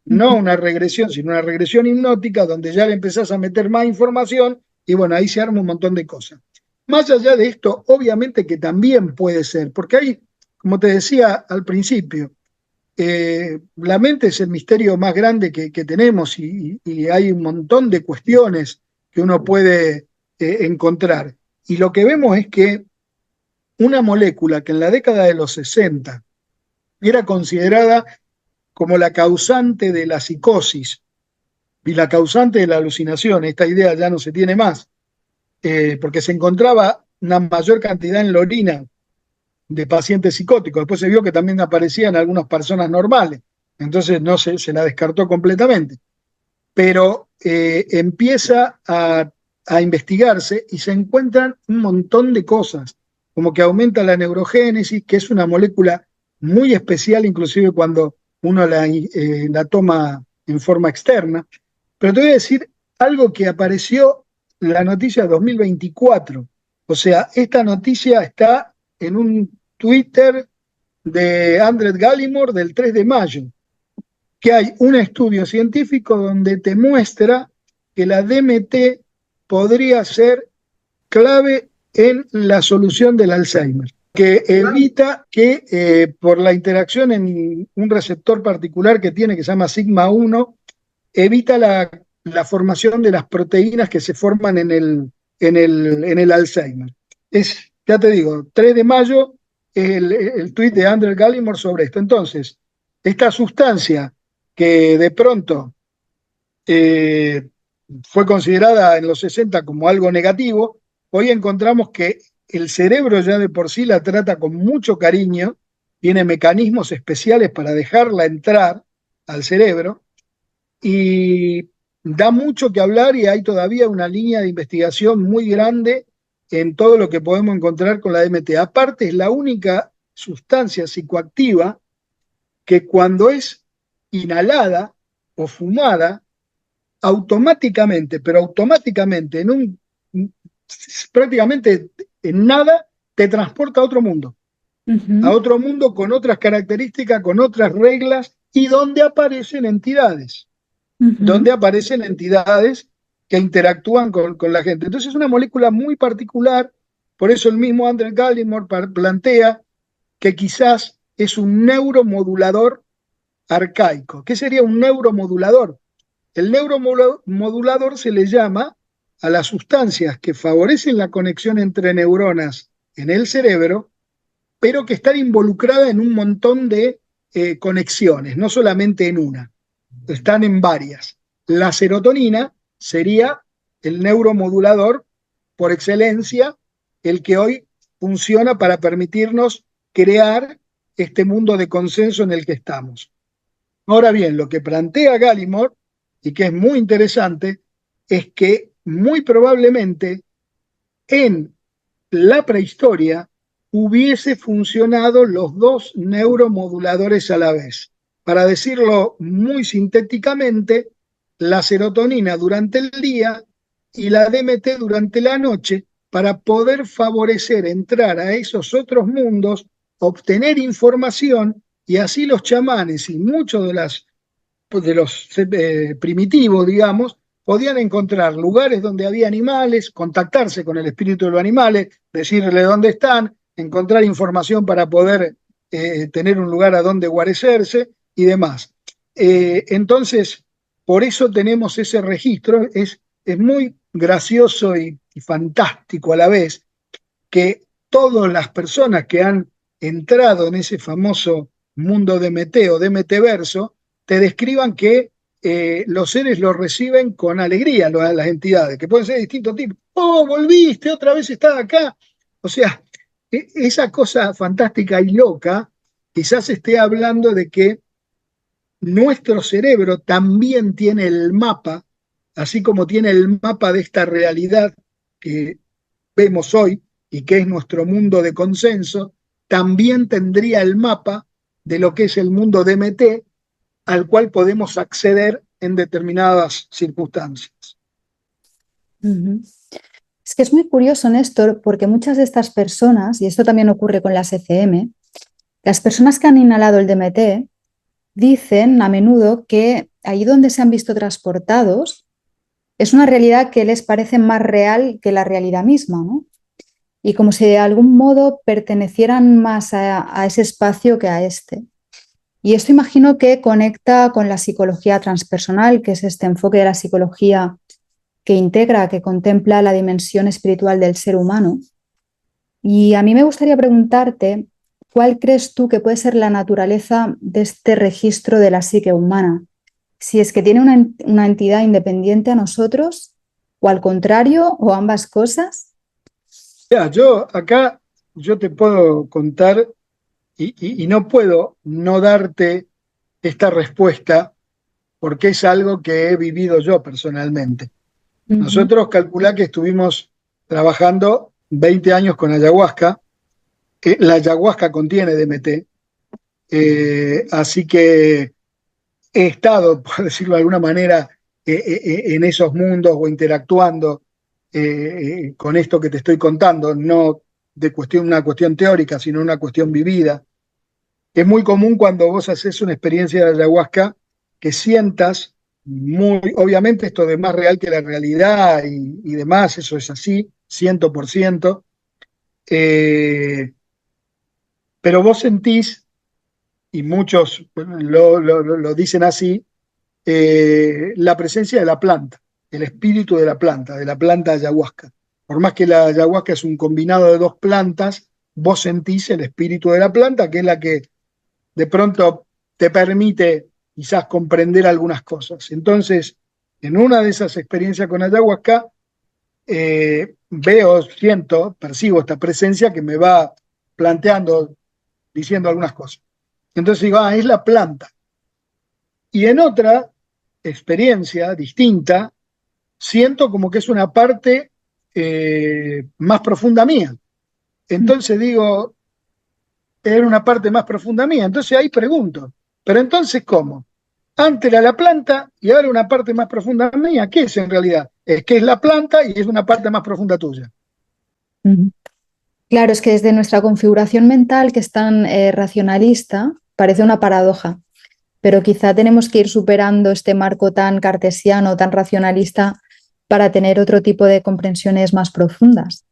no ujú. una regresión, sino una regresión hipnótica donde ya le empezás a meter más información y bueno, ahí se arma un montón de cosas. Más allá de esto, obviamente que también puede ser, porque hay, como te decía al principio, la mente es el misterio más grande que tenemos y hay un montón de cuestiones que uno puede encontrar. Y lo que vemos es que una molécula que en la década de los 60 era considerada como la causante de la psicosis y la causante de la alucinación, esta idea ya no se tiene más, porque se encontraba una mayor cantidad en la orina de pacientes psicóticos. Después se vio que también aparecía en algunas personas normales. Entonces no se la descartó completamente. Pero empieza a investigarse y se encuentran un montón de cosas, como que aumenta la neurogénesis, que es una molécula muy especial, inclusive cuando uno la toma en forma externa. Pero te voy a decir algo que apareció en la noticia 2024. O sea, esta noticia está en un Twitter de Andrew Gallimore del 3 de mayo, que hay un estudio científico donde te muestra que la DMT podría ser clave en la solución del Alzheimer, que evita que por la interacción en un receptor particular que tiene, que se llama sigma 1, evita la formación de las proteínas que se forman en el Alzheimer. Es Ya te digo, 3 de mayo es el tuit de Andrew Gallimore sobre esto. Entonces, esta sustancia que de pronto eh, fue considerada en los 60 como algo negativo, hoy encontramos que el cerebro ya de por sí la trata con mucho cariño, tiene mecanismos especiales para dejarla entrar al cerebro y da mucho que hablar y hay todavía una línea de investigación muy grande en todo lo que podemos encontrar con la DMT. Aparte, es la única sustancia psicoactiva que cuando es inhalada o fumada, automáticamente, pero automáticamente, prácticamente en nada, te transporta a Ujú, otro mundo con otras características, con otras reglas y ujú, donde aparecen entidades que interactúan con la gente. Entonces es una molécula muy particular, por eso el mismo Andrew Gallimore plantea que quizás es un neuromodulador arcaico. ¿Qué sería un neuromodulador? El neuromodulador se le llama a las sustancias que favorecen la conexión entre neuronas en el cerebro, pero que están involucradas en un montón de conexiones, no solamente en una, están en varias. La serotonina sería el neuromodulador por excelencia, el que hoy funciona para permitirnos crear este mundo de consenso en el que estamos. Ahora bien, lo que plantea Gallimore, y que es muy interesante, es que muy probablemente en la prehistoria hubiese funcionado los dos neuromoduladores a la vez. Para decirlo muy sintéticamente, la serotonina durante el día y la DMT durante la noche para poder favorecer entrar a esos otros mundos, obtener información y así los chamanes y muchos de los primitivos, digamos, podían encontrar lugares donde había animales, contactarse con el espíritu de los animales, decirle dónde están, encontrar información para poder tener un lugar a donde guarecerse y demás. Entonces, por eso tenemos ese registro, es muy gracioso y fantástico a la vez que todas las personas que han entrado en ese famoso mundo de Meteo, de Meteverso, te describan que los seres lo reciben con alegría, las entidades, que pueden ser de distintos tipos. Oh, volviste, otra vez estás acá. O sea, esa cosa fantástica y loca quizás esté hablando de que nuestro cerebro también tiene el mapa, así como tiene el mapa de esta realidad que vemos hoy y que es nuestro mundo de consenso, también tendría el mapa de lo que es el mundo DMT al cual podemos acceder en determinadas circunstancias. ujú. Es que es muy curioso, Néstor, porque muchas de estas personas, y esto también ocurre con las ECM, las personas que han inhalado el DMT dicen a menudo que allí donde se han visto transportados es una realidad que les parece más real que la realidad misma, ¿no? Y como si de algún modo pertenecieran más a ese espacio que a este. Y esto imagino que conecta con la psicología transpersonal, que es este enfoque de la psicología que integra, que contempla la dimensión espiritual del ser humano. Y a mí me gustaría preguntarte, ¿cuál crees tú que puede ser la naturaleza de este registro de la psique humana? Si es que tiene una entidad independiente a nosotros, o al contrario, o ambas cosas. Ya, yo te puedo contar y no puedo no darte esta respuesta porque es algo que he vivido yo personalmente. Ujú, Nosotros calculá que estuvimos trabajando 20 años con ayahuasca. La ayahuasca contiene DMT, así que he estado, por decirlo de alguna manera, en esos mundos o interactuando con esto que te estoy contando, no una cuestión teórica, sino una cuestión vivida. Es muy común cuando vos haces una experiencia de ayahuasca que sientas obviamente esto de más real que la realidad y demás, eso es así, 100%, pero vos sentís, y muchos lo dicen así, la presencia de la planta, el espíritu de la planta ayahuasca. por más que la ayahuasca es un combinado de dos plantas, vos sentís el espíritu de la planta, que es la que de pronto te permite quizás comprender algunas cosas. Entonces, en una de esas experiencias con ayahuasca, veo, siento, percibo esta presencia que me va planteando, diciendo algunas cosas. Entonces digo, es la planta. Y en otra experiencia distinta, siento como que es una parte más profunda mía. Entonces digo, era una parte más profunda mía. Entonces ahí pregunto, pero entonces ¿cómo? Antes era la planta y ahora una parte más profunda mía. ¿Qué es en realidad? Es que es la planta y es una parte más profunda tuya. Ujú. Claro, es que desde nuestra configuración mental, que es tan racionalista, parece una paradoja, pero quizá tenemos que ir superando este marco tan cartesiano, tan racionalista, para tener otro tipo de comprensiones más profundas.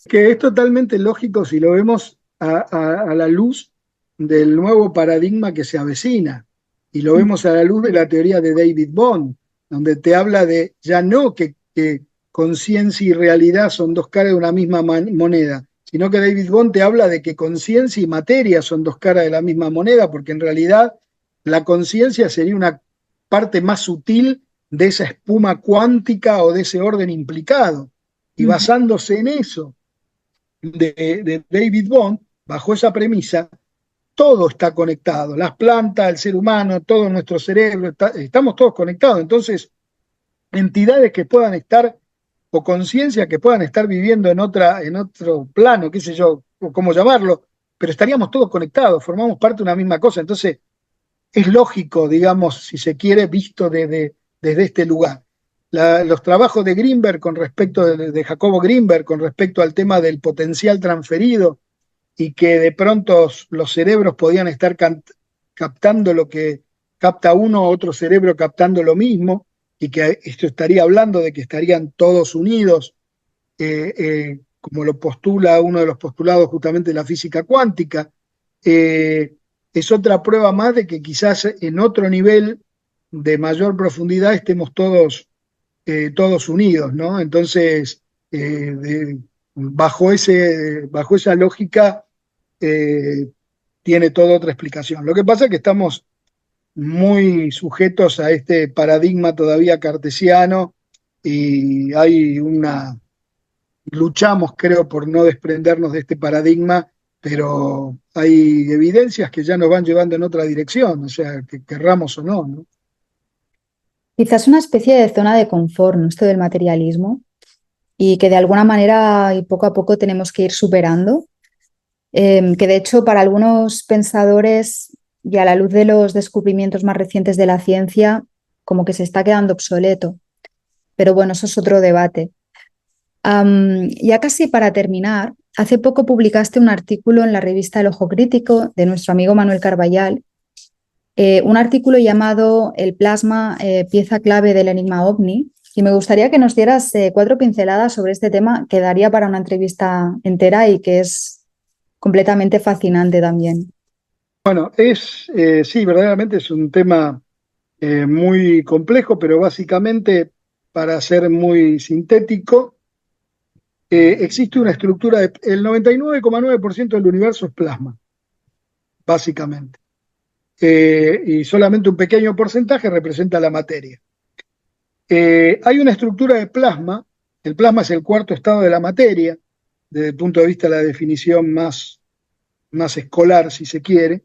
Que es totalmente lógico si lo vemos a la luz del nuevo paradigma que se avecina. Y lo vemos a la luz de la teoría de David Bohm, donde te habla de ya no que conciencia y realidad son dos caras de una misma moneda, sino que David Bohm te habla de que conciencia y materia son dos caras de la misma moneda, porque en realidad la conciencia sería una parte más sutil de esa espuma cuántica o de ese orden implicado. Y basándose en eso, de David Bohm, bajo esa premisa, todo está conectado, las plantas, el ser humano, todo nuestro cerebro, estamos todos conectados. Entonces, entidades que puedan estar, o conciencia que puedan estar viviendo en otro plano, qué sé yo, o cómo llamarlo, pero estaríamos todos conectados, formamos parte de una misma cosa. Entonces, es lógico, digamos, si se quiere, visto desde este lugar. Los trabajos de Greenberg con respecto de Jacobo Greenberg con respecto al tema del potencial transferido y que de pronto los cerebros podían estar captando lo que capta uno, otro cerebro captando lo mismo, y que esto estaría hablando de que estarían todos unidos, como lo postula uno de los postulados justamente de la física cuántica. Es otra prueba más de que quizás en otro nivel de mayor profundidad estemos todos unidos, ¿no? Entonces, bajo esa lógica, eh, tiene toda otra explicación. Lo que pasa es que estamos muy sujetos a este paradigma todavía cartesiano y luchamos, creo, por no desprendernos de este paradigma, pero hay evidencias que ya nos van llevando en otra dirección, o sea, que querramos o no, ¿no? Quizás una especie de zona de confort, ¿no? Esto del materialismo, y que de alguna manera y poco a poco tenemos que ir superando. Que de hecho para algunos pensadores y a la luz de los descubrimientos más recientes de la ciencia, como que se está quedando obsoleto. Pero bueno, eso es otro debate. Ya casi para terminar, hace poco publicaste un artículo en la revista El Ojo Crítico de nuestro amigo Manuel Carballal, un artículo llamado El plasma, pieza clave del enigma OVNI, y me gustaría que nos dieras 4 pinceladas sobre este tema que daría para una entrevista entera y que es completamente fascinante también. Bueno, sí, verdaderamente es un tema muy complejo, pero básicamente, para ser muy sintético, existe una estructura, el 99,9% del universo es plasma, básicamente. Y solamente un pequeño porcentaje representa la materia. Hay una estructura de plasma, el plasma es el cuarto estado de la materia, desde el punto de vista de la definición más escolar, si se quiere,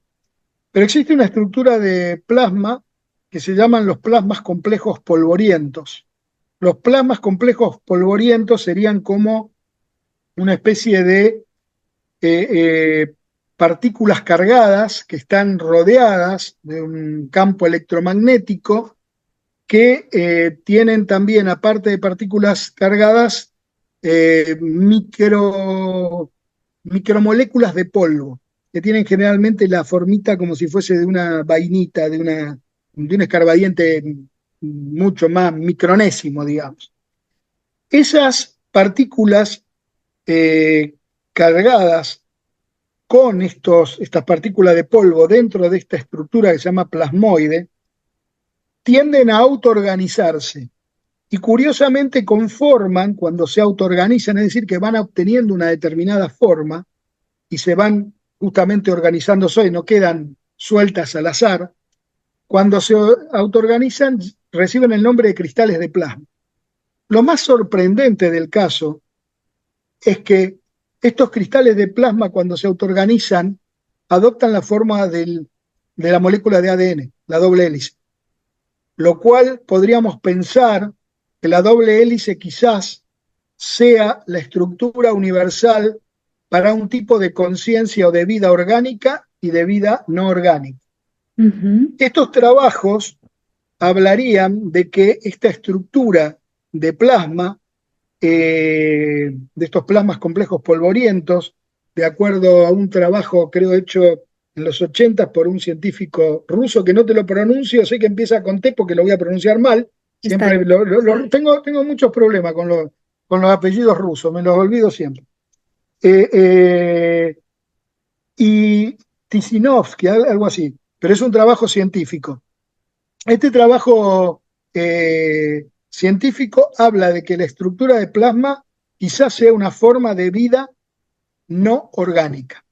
pero existe una estructura de plasma que se llaman los plasmas complejos polvorientos. Los plasmas complejos polvorientos serían como una especie de partículas cargadas que están rodeadas de un campo electromagnético que tienen también, aparte de partículas cargadas, micromoléculas de polvo, que tienen generalmente la formita como si fuese de una vainita, de un escarbadiente mucho más micronésimo, digamos. Esas partículas eh, cargadas con estas partículas de polvo dentro de esta estructura que se llama plasmoide, tienden a autoorganizarse. y curiosamente conforman cuando se autoorganizan, es decir, que van obteniendo una determinada forma y se van justamente organizándose y no quedan sueltas al azar. Cuando se autoorganizan reciben el nombre de cristales de plasma. Lo más sorprendente del caso es que estos cristales de plasma, cuando se autoorganizan, adoptan la forma de la molécula de ADN, la doble hélice, lo cual podríamos pensar que la doble hélice quizás sea la estructura universal para un tipo de conciencia o de vida orgánica y de vida no orgánica. Estos trabajos hablarían de que esta estructura de plasma, de estos plasmas complejos polvorientos, de acuerdo a un trabajo, creo, hecho en los 80 por un científico ruso, que no te lo pronuncio, sé que empieza con T porque lo voy a pronunciar mal, siempre tengo muchos problemas con los apellidos rusos, me los olvido siempre. Y Tisinovsky, algo así, pero es un trabajo científico. Este trabajo científico habla de que la estructura de plasma quizás sea una forma de vida no orgánica.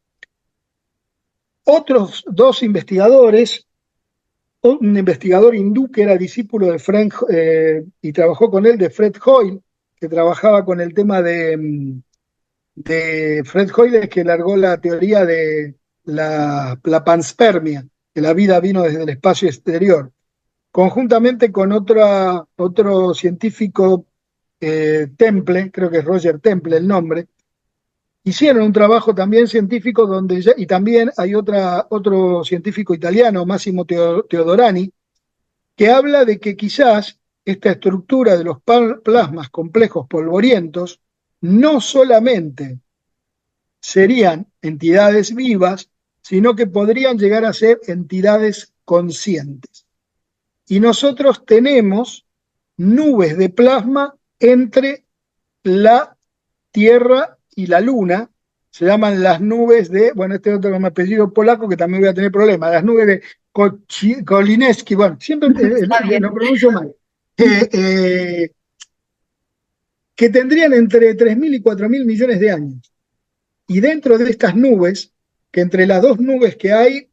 Otros dos investigadores, un investigador hindú que era discípulo de Fred, y trabajó con él, de Fred Hoyle, que trabajaba con el tema de Fred Hoyle, que largó la teoría de la panspermia, que la vida vino desde el espacio exterior, conjuntamente con otro científico, Temple, creo que es Roger Temple el nombre. Hicieron un trabajo también científico y también hay otro científico italiano, Massimo Teodorani, que habla de que quizás esta estructura de los plasmas complejos polvorientos no solamente serían entidades vivas, sino que podrían llegar a ser entidades conscientes. Y nosotros tenemos nubes de plasma entre la Tierra y la Luna, se llaman las nubes de, bueno, este otro apellido polaco que también voy a tener problemas, las nubes de Kolineski, bueno, siempre lo pronuncio mal, que tendrían entre 3.000 y 4.000 millones de años. Y dentro de estas nubes, que entre las dos nubes que hay,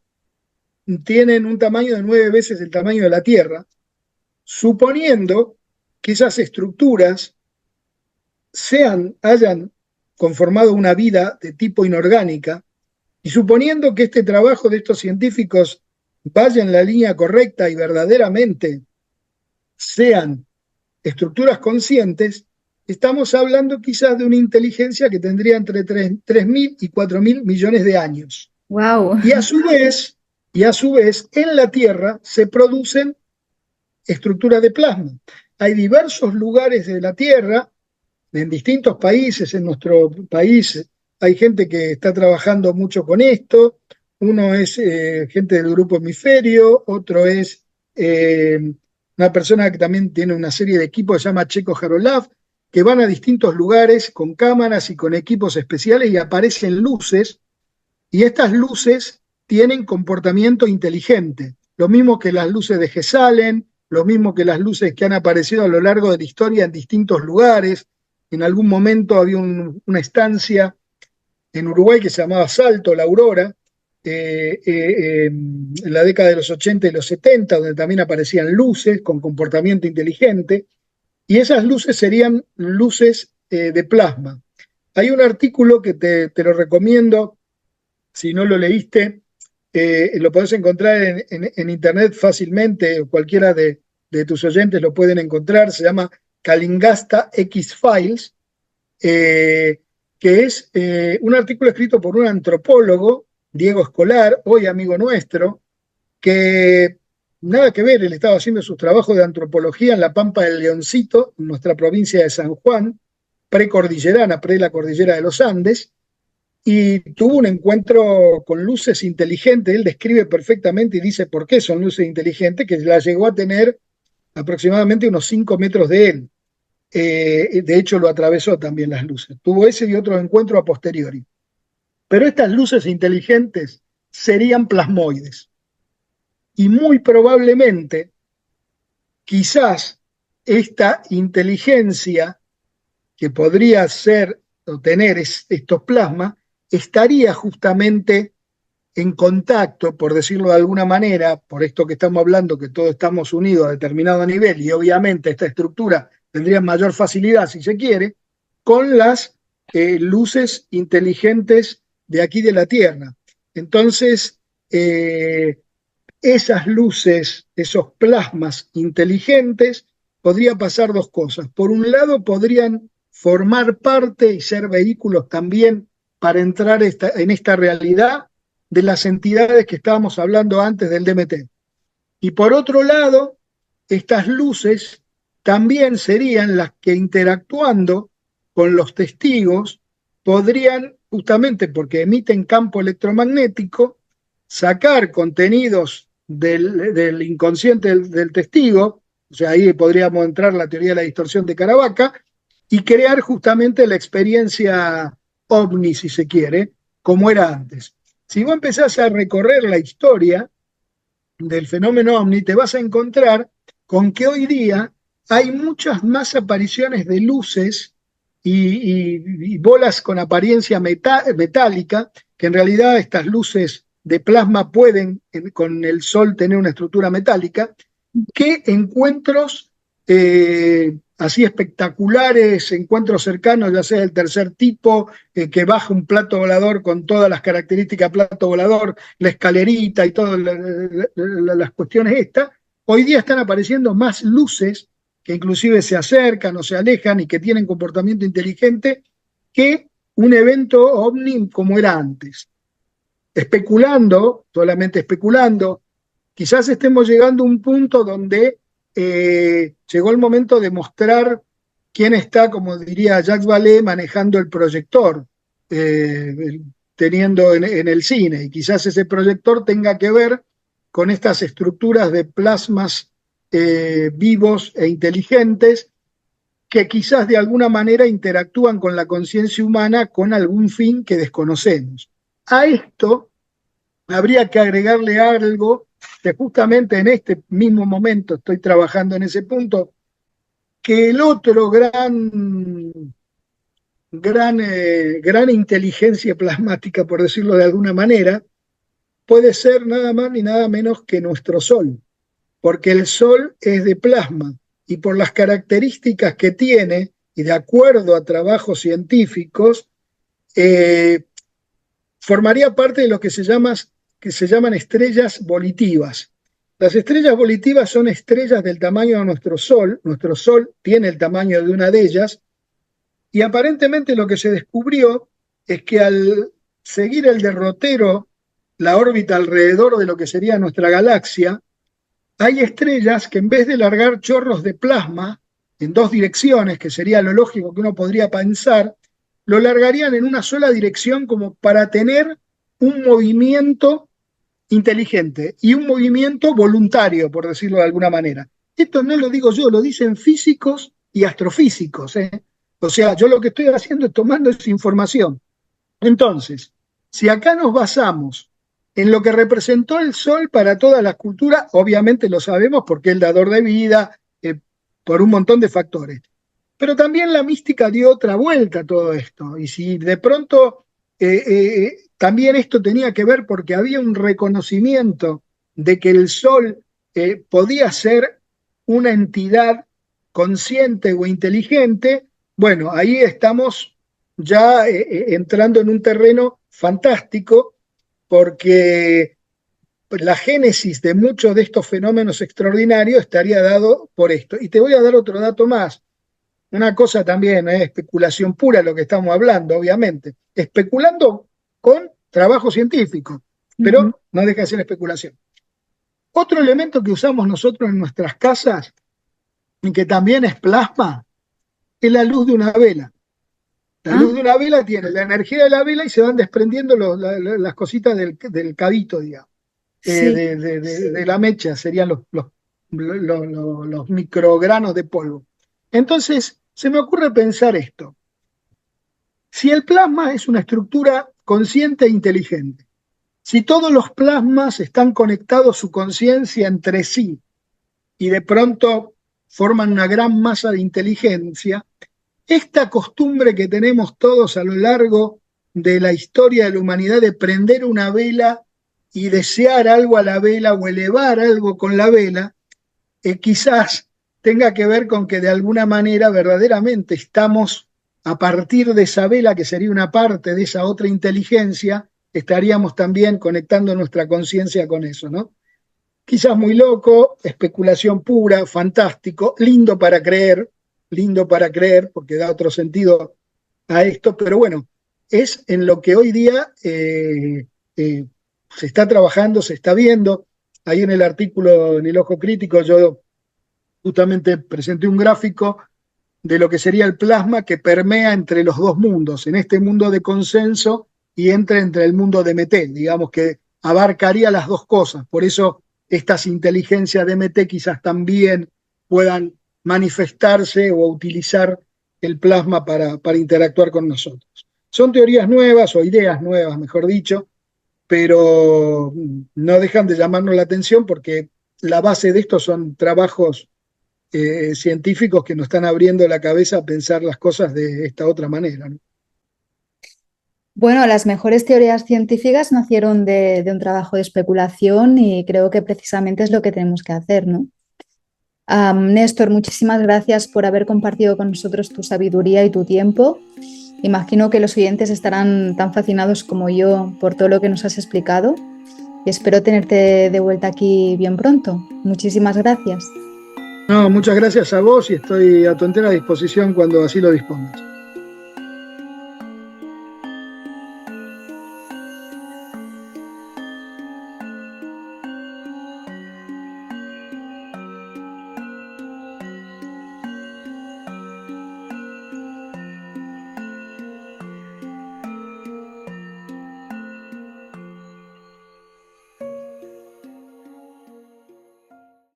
tienen un tamaño de 9 veces el tamaño de la Tierra, suponiendo que esas estructuras hayan conformado una vida de tipo inorgánica, y suponiendo que este trabajo de estos científicos vaya en la línea correcta y verdaderamente sean estructuras conscientes, estamos hablando quizás de una inteligencia que tendría entre 3.000 y 4.000 millones de años. Wow. Y a su vez, en la Tierra se producen estructuras de plasma. Hay diversos lugares de la Tierra, en distintos países, en nuestro país hay gente que está trabajando mucho con esto. Uno es gente del Grupo Hemisferio, otro es una persona que también tiene una serie de equipos que se llama Checo Jarolav, que van a distintos lugares con cámaras y con equipos especiales y aparecen luces, y estas luces tienen comportamiento inteligente, lo mismo que las luces de Gesalen, lo mismo que las luces que han aparecido a lo largo de la historia en distintos lugares. En algún momento había una estancia en Uruguay que se llamaba Salto, la Aurora, en la década de los 80 y los 70, donde también aparecían luces con comportamiento inteligente, y esas luces serían luces de plasma. Hay un artículo que te lo recomiendo, si no lo leíste, lo podés encontrar en internet fácilmente, cualquiera de tus oyentes lo pueden encontrar, se llama Calingasta X-Files, que es un artículo escrito por un antropólogo, Diego Escolar, hoy amigo nuestro, que nada que ver, él estaba haciendo sus trabajos de antropología en la Pampa del Leoncito, en nuestra provincia de San Juan, precordillerana, pre la cordillera de los Andes, y tuvo un encuentro con luces inteligentes. Él describe perfectamente y dice por qué son luces inteligentes, que la llegó a tener aproximadamente unos 5 metros de él. De hecho, lo atravesó también las luces. Tuvo ese y otro encuentro a posteriori. Pero estas luces inteligentes serían plasmoides. Y muy probablemente, quizás esta inteligencia que podría ser o tener estos plasmas estaría justamente en contacto, por decirlo de alguna manera, por esto que estamos hablando, que todos estamos unidos a determinado nivel y obviamente esta estructura tendría mayor facilidad, si se quiere, con las luces inteligentes de aquí de la Tierra. Entonces, esas luces, esos plasmas inteligentes, podría pasar dos cosas. Por un lado, podrían formar parte y ser vehículos también para entrar en esta realidad de las entidades que estábamos hablando antes del DMT. Y por otro lado, estas luces también serían las que interactuando con los testigos podrían, justamente porque emiten campo electromagnético, sacar contenidos del inconsciente del testigo, o sea, ahí podríamos entrar la teoría de la distorsión de Caravaca, y crear justamente la experiencia ovni, si se quiere, como era antes. Si vos empezás a recorrer la historia del fenómeno ovni, te vas a encontrar con que hoy día hay muchas más apariciones de luces y bolas con apariencia metálica, que en realidad estas luces de plasma pueden con el sol tener una estructura metálica, que encuentros así espectaculares, encuentros cercanos, ya sea del tercer tipo, que baja un plato volador con todas las características de plato volador, la escalerita y todas las cuestiones estas, hoy día están apareciendo más luces que inclusive se acercan o se alejan y que tienen comportamiento inteligente que un evento ovni como era antes. Especulando, solamente especulando, quizás estemos llegando a un punto donde llegó el momento de mostrar quién está, como diría Jacques Vallée, manejando el proyector, teniendo en el cine, y quizás ese proyector tenga que ver con estas estructuras de plasmas vivos e inteligentes que quizás de alguna manera interactúan con la conciencia humana con algún fin que desconocemos. A esto habría que agregarle algo que justamente en este mismo momento estoy trabajando en ese punto, que el otro gran inteligencia plasmática, por decirlo de alguna manera, puede ser nada más ni nada menos que nuestro Sol, porque el Sol es de plasma y por las características que tiene, y de acuerdo a trabajos científicos, formaría parte de lo que se llaman estrellas volitivas. Las estrellas volitivas son estrellas del tamaño de nuestro Sol tiene el tamaño de una de ellas, y aparentemente lo que se descubrió es que al seguir el derrotero, la órbita alrededor de lo que sería nuestra galaxia, hay estrellas que en vez de largar chorros de plasma en dos direcciones, que sería lo lógico que uno podría pensar, lo largarían en una sola dirección como para tener un movimiento inteligente y un movimiento voluntario, por decirlo de alguna manera. Esto no lo digo yo, lo dicen físicos y astrofísicos. O sea, yo lo que estoy haciendo es tomando esa información. Entonces, si acá nos basamos en lo que representó el Sol para todas las culturas, obviamente lo sabemos porque es el dador de vida, por un montón de factores. Pero también la mística dio otra vuelta a todo esto. Y si de pronto también esto tenía que ver porque había un reconocimiento de que el Sol podía ser una entidad consciente o inteligente, bueno, ahí estamos ya entrando en un terreno fantástico, porque la génesis de muchos de estos fenómenos extraordinarios estaría dado por esto. Y te voy a dar otro dato más. Una cosa también, especulación pura lo que estamos hablando, obviamente. Especulando con trabajo científico, pero no deja de ser especulación. Otro elemento que usamos nosotros en nuestras casas, y que también es plasma, es la luz de una vela. La luz de una vela tiene la energía de la vela y se van desprendiendo las cositas del cabito, digamos. Sí. De la mecha, serían los microgranos de polvo. Entonces, se me ocurre pensar esto. Si el plasma es una estructura consciente e inteligente, si todos los plasmas están conectados su conciencia entre sí, y de pronto forman una gran masa de inteligencia. Esta costumbre que tenemos todos a lo largo de la historia de la humanidad de prender una vela y desear algo a la vela o elevar algo con la vela, quizás tenga que ver con que de alguna manera verdaderamente estamos, a partir de esa vela, que sería una parte de esa otra inteligencia, estaríamos también conectando nuestra conciencia con eso, ¿no? Quizás muy loco, especulación pura, fantástico, lindo para creer, porque da otro sentido a esto, pero bueno, es en lo que hoy día se está trabajando, se está viendo. Ahí en el artículo, en el Ojo Crítico, yo justamente presenté un gráfico de lo que sería el plasma que permea entre los dos mundos, en este mundo de consenso y entre el mundo de MT, digamos que abarcaría las dos cosas. Por eso estas inteligencias de MT quizás también puedan manifestarse o utilizar el plasma para interactuar con nosotros. Son teorías nuevas o ideas nuevas, mejor dicho, pero no dejan de llamarnos la atención porque la base de esto son trabajos científicos que nos están abriendo la cabeza a pensar las cosas de esta otra manera, ¿no? Bueno, las mejores teorías científicas nacieron de un trabajo de especulación y creo que precisamente es lo que tenemos que hacer, ¿no? Néstor, muchísimas gracias por haber compartido con nosotros tu sabiduría y tu tiempo. Imagino que los oyentes estarán tan fascinados como yo por todo lo que nos has explicado y espero tenerte de vuelta aquí bien pronto. Muchísimas gracias. No, muchas gracias a vos y estoy a tu entera disposición cuando así lo dispongas.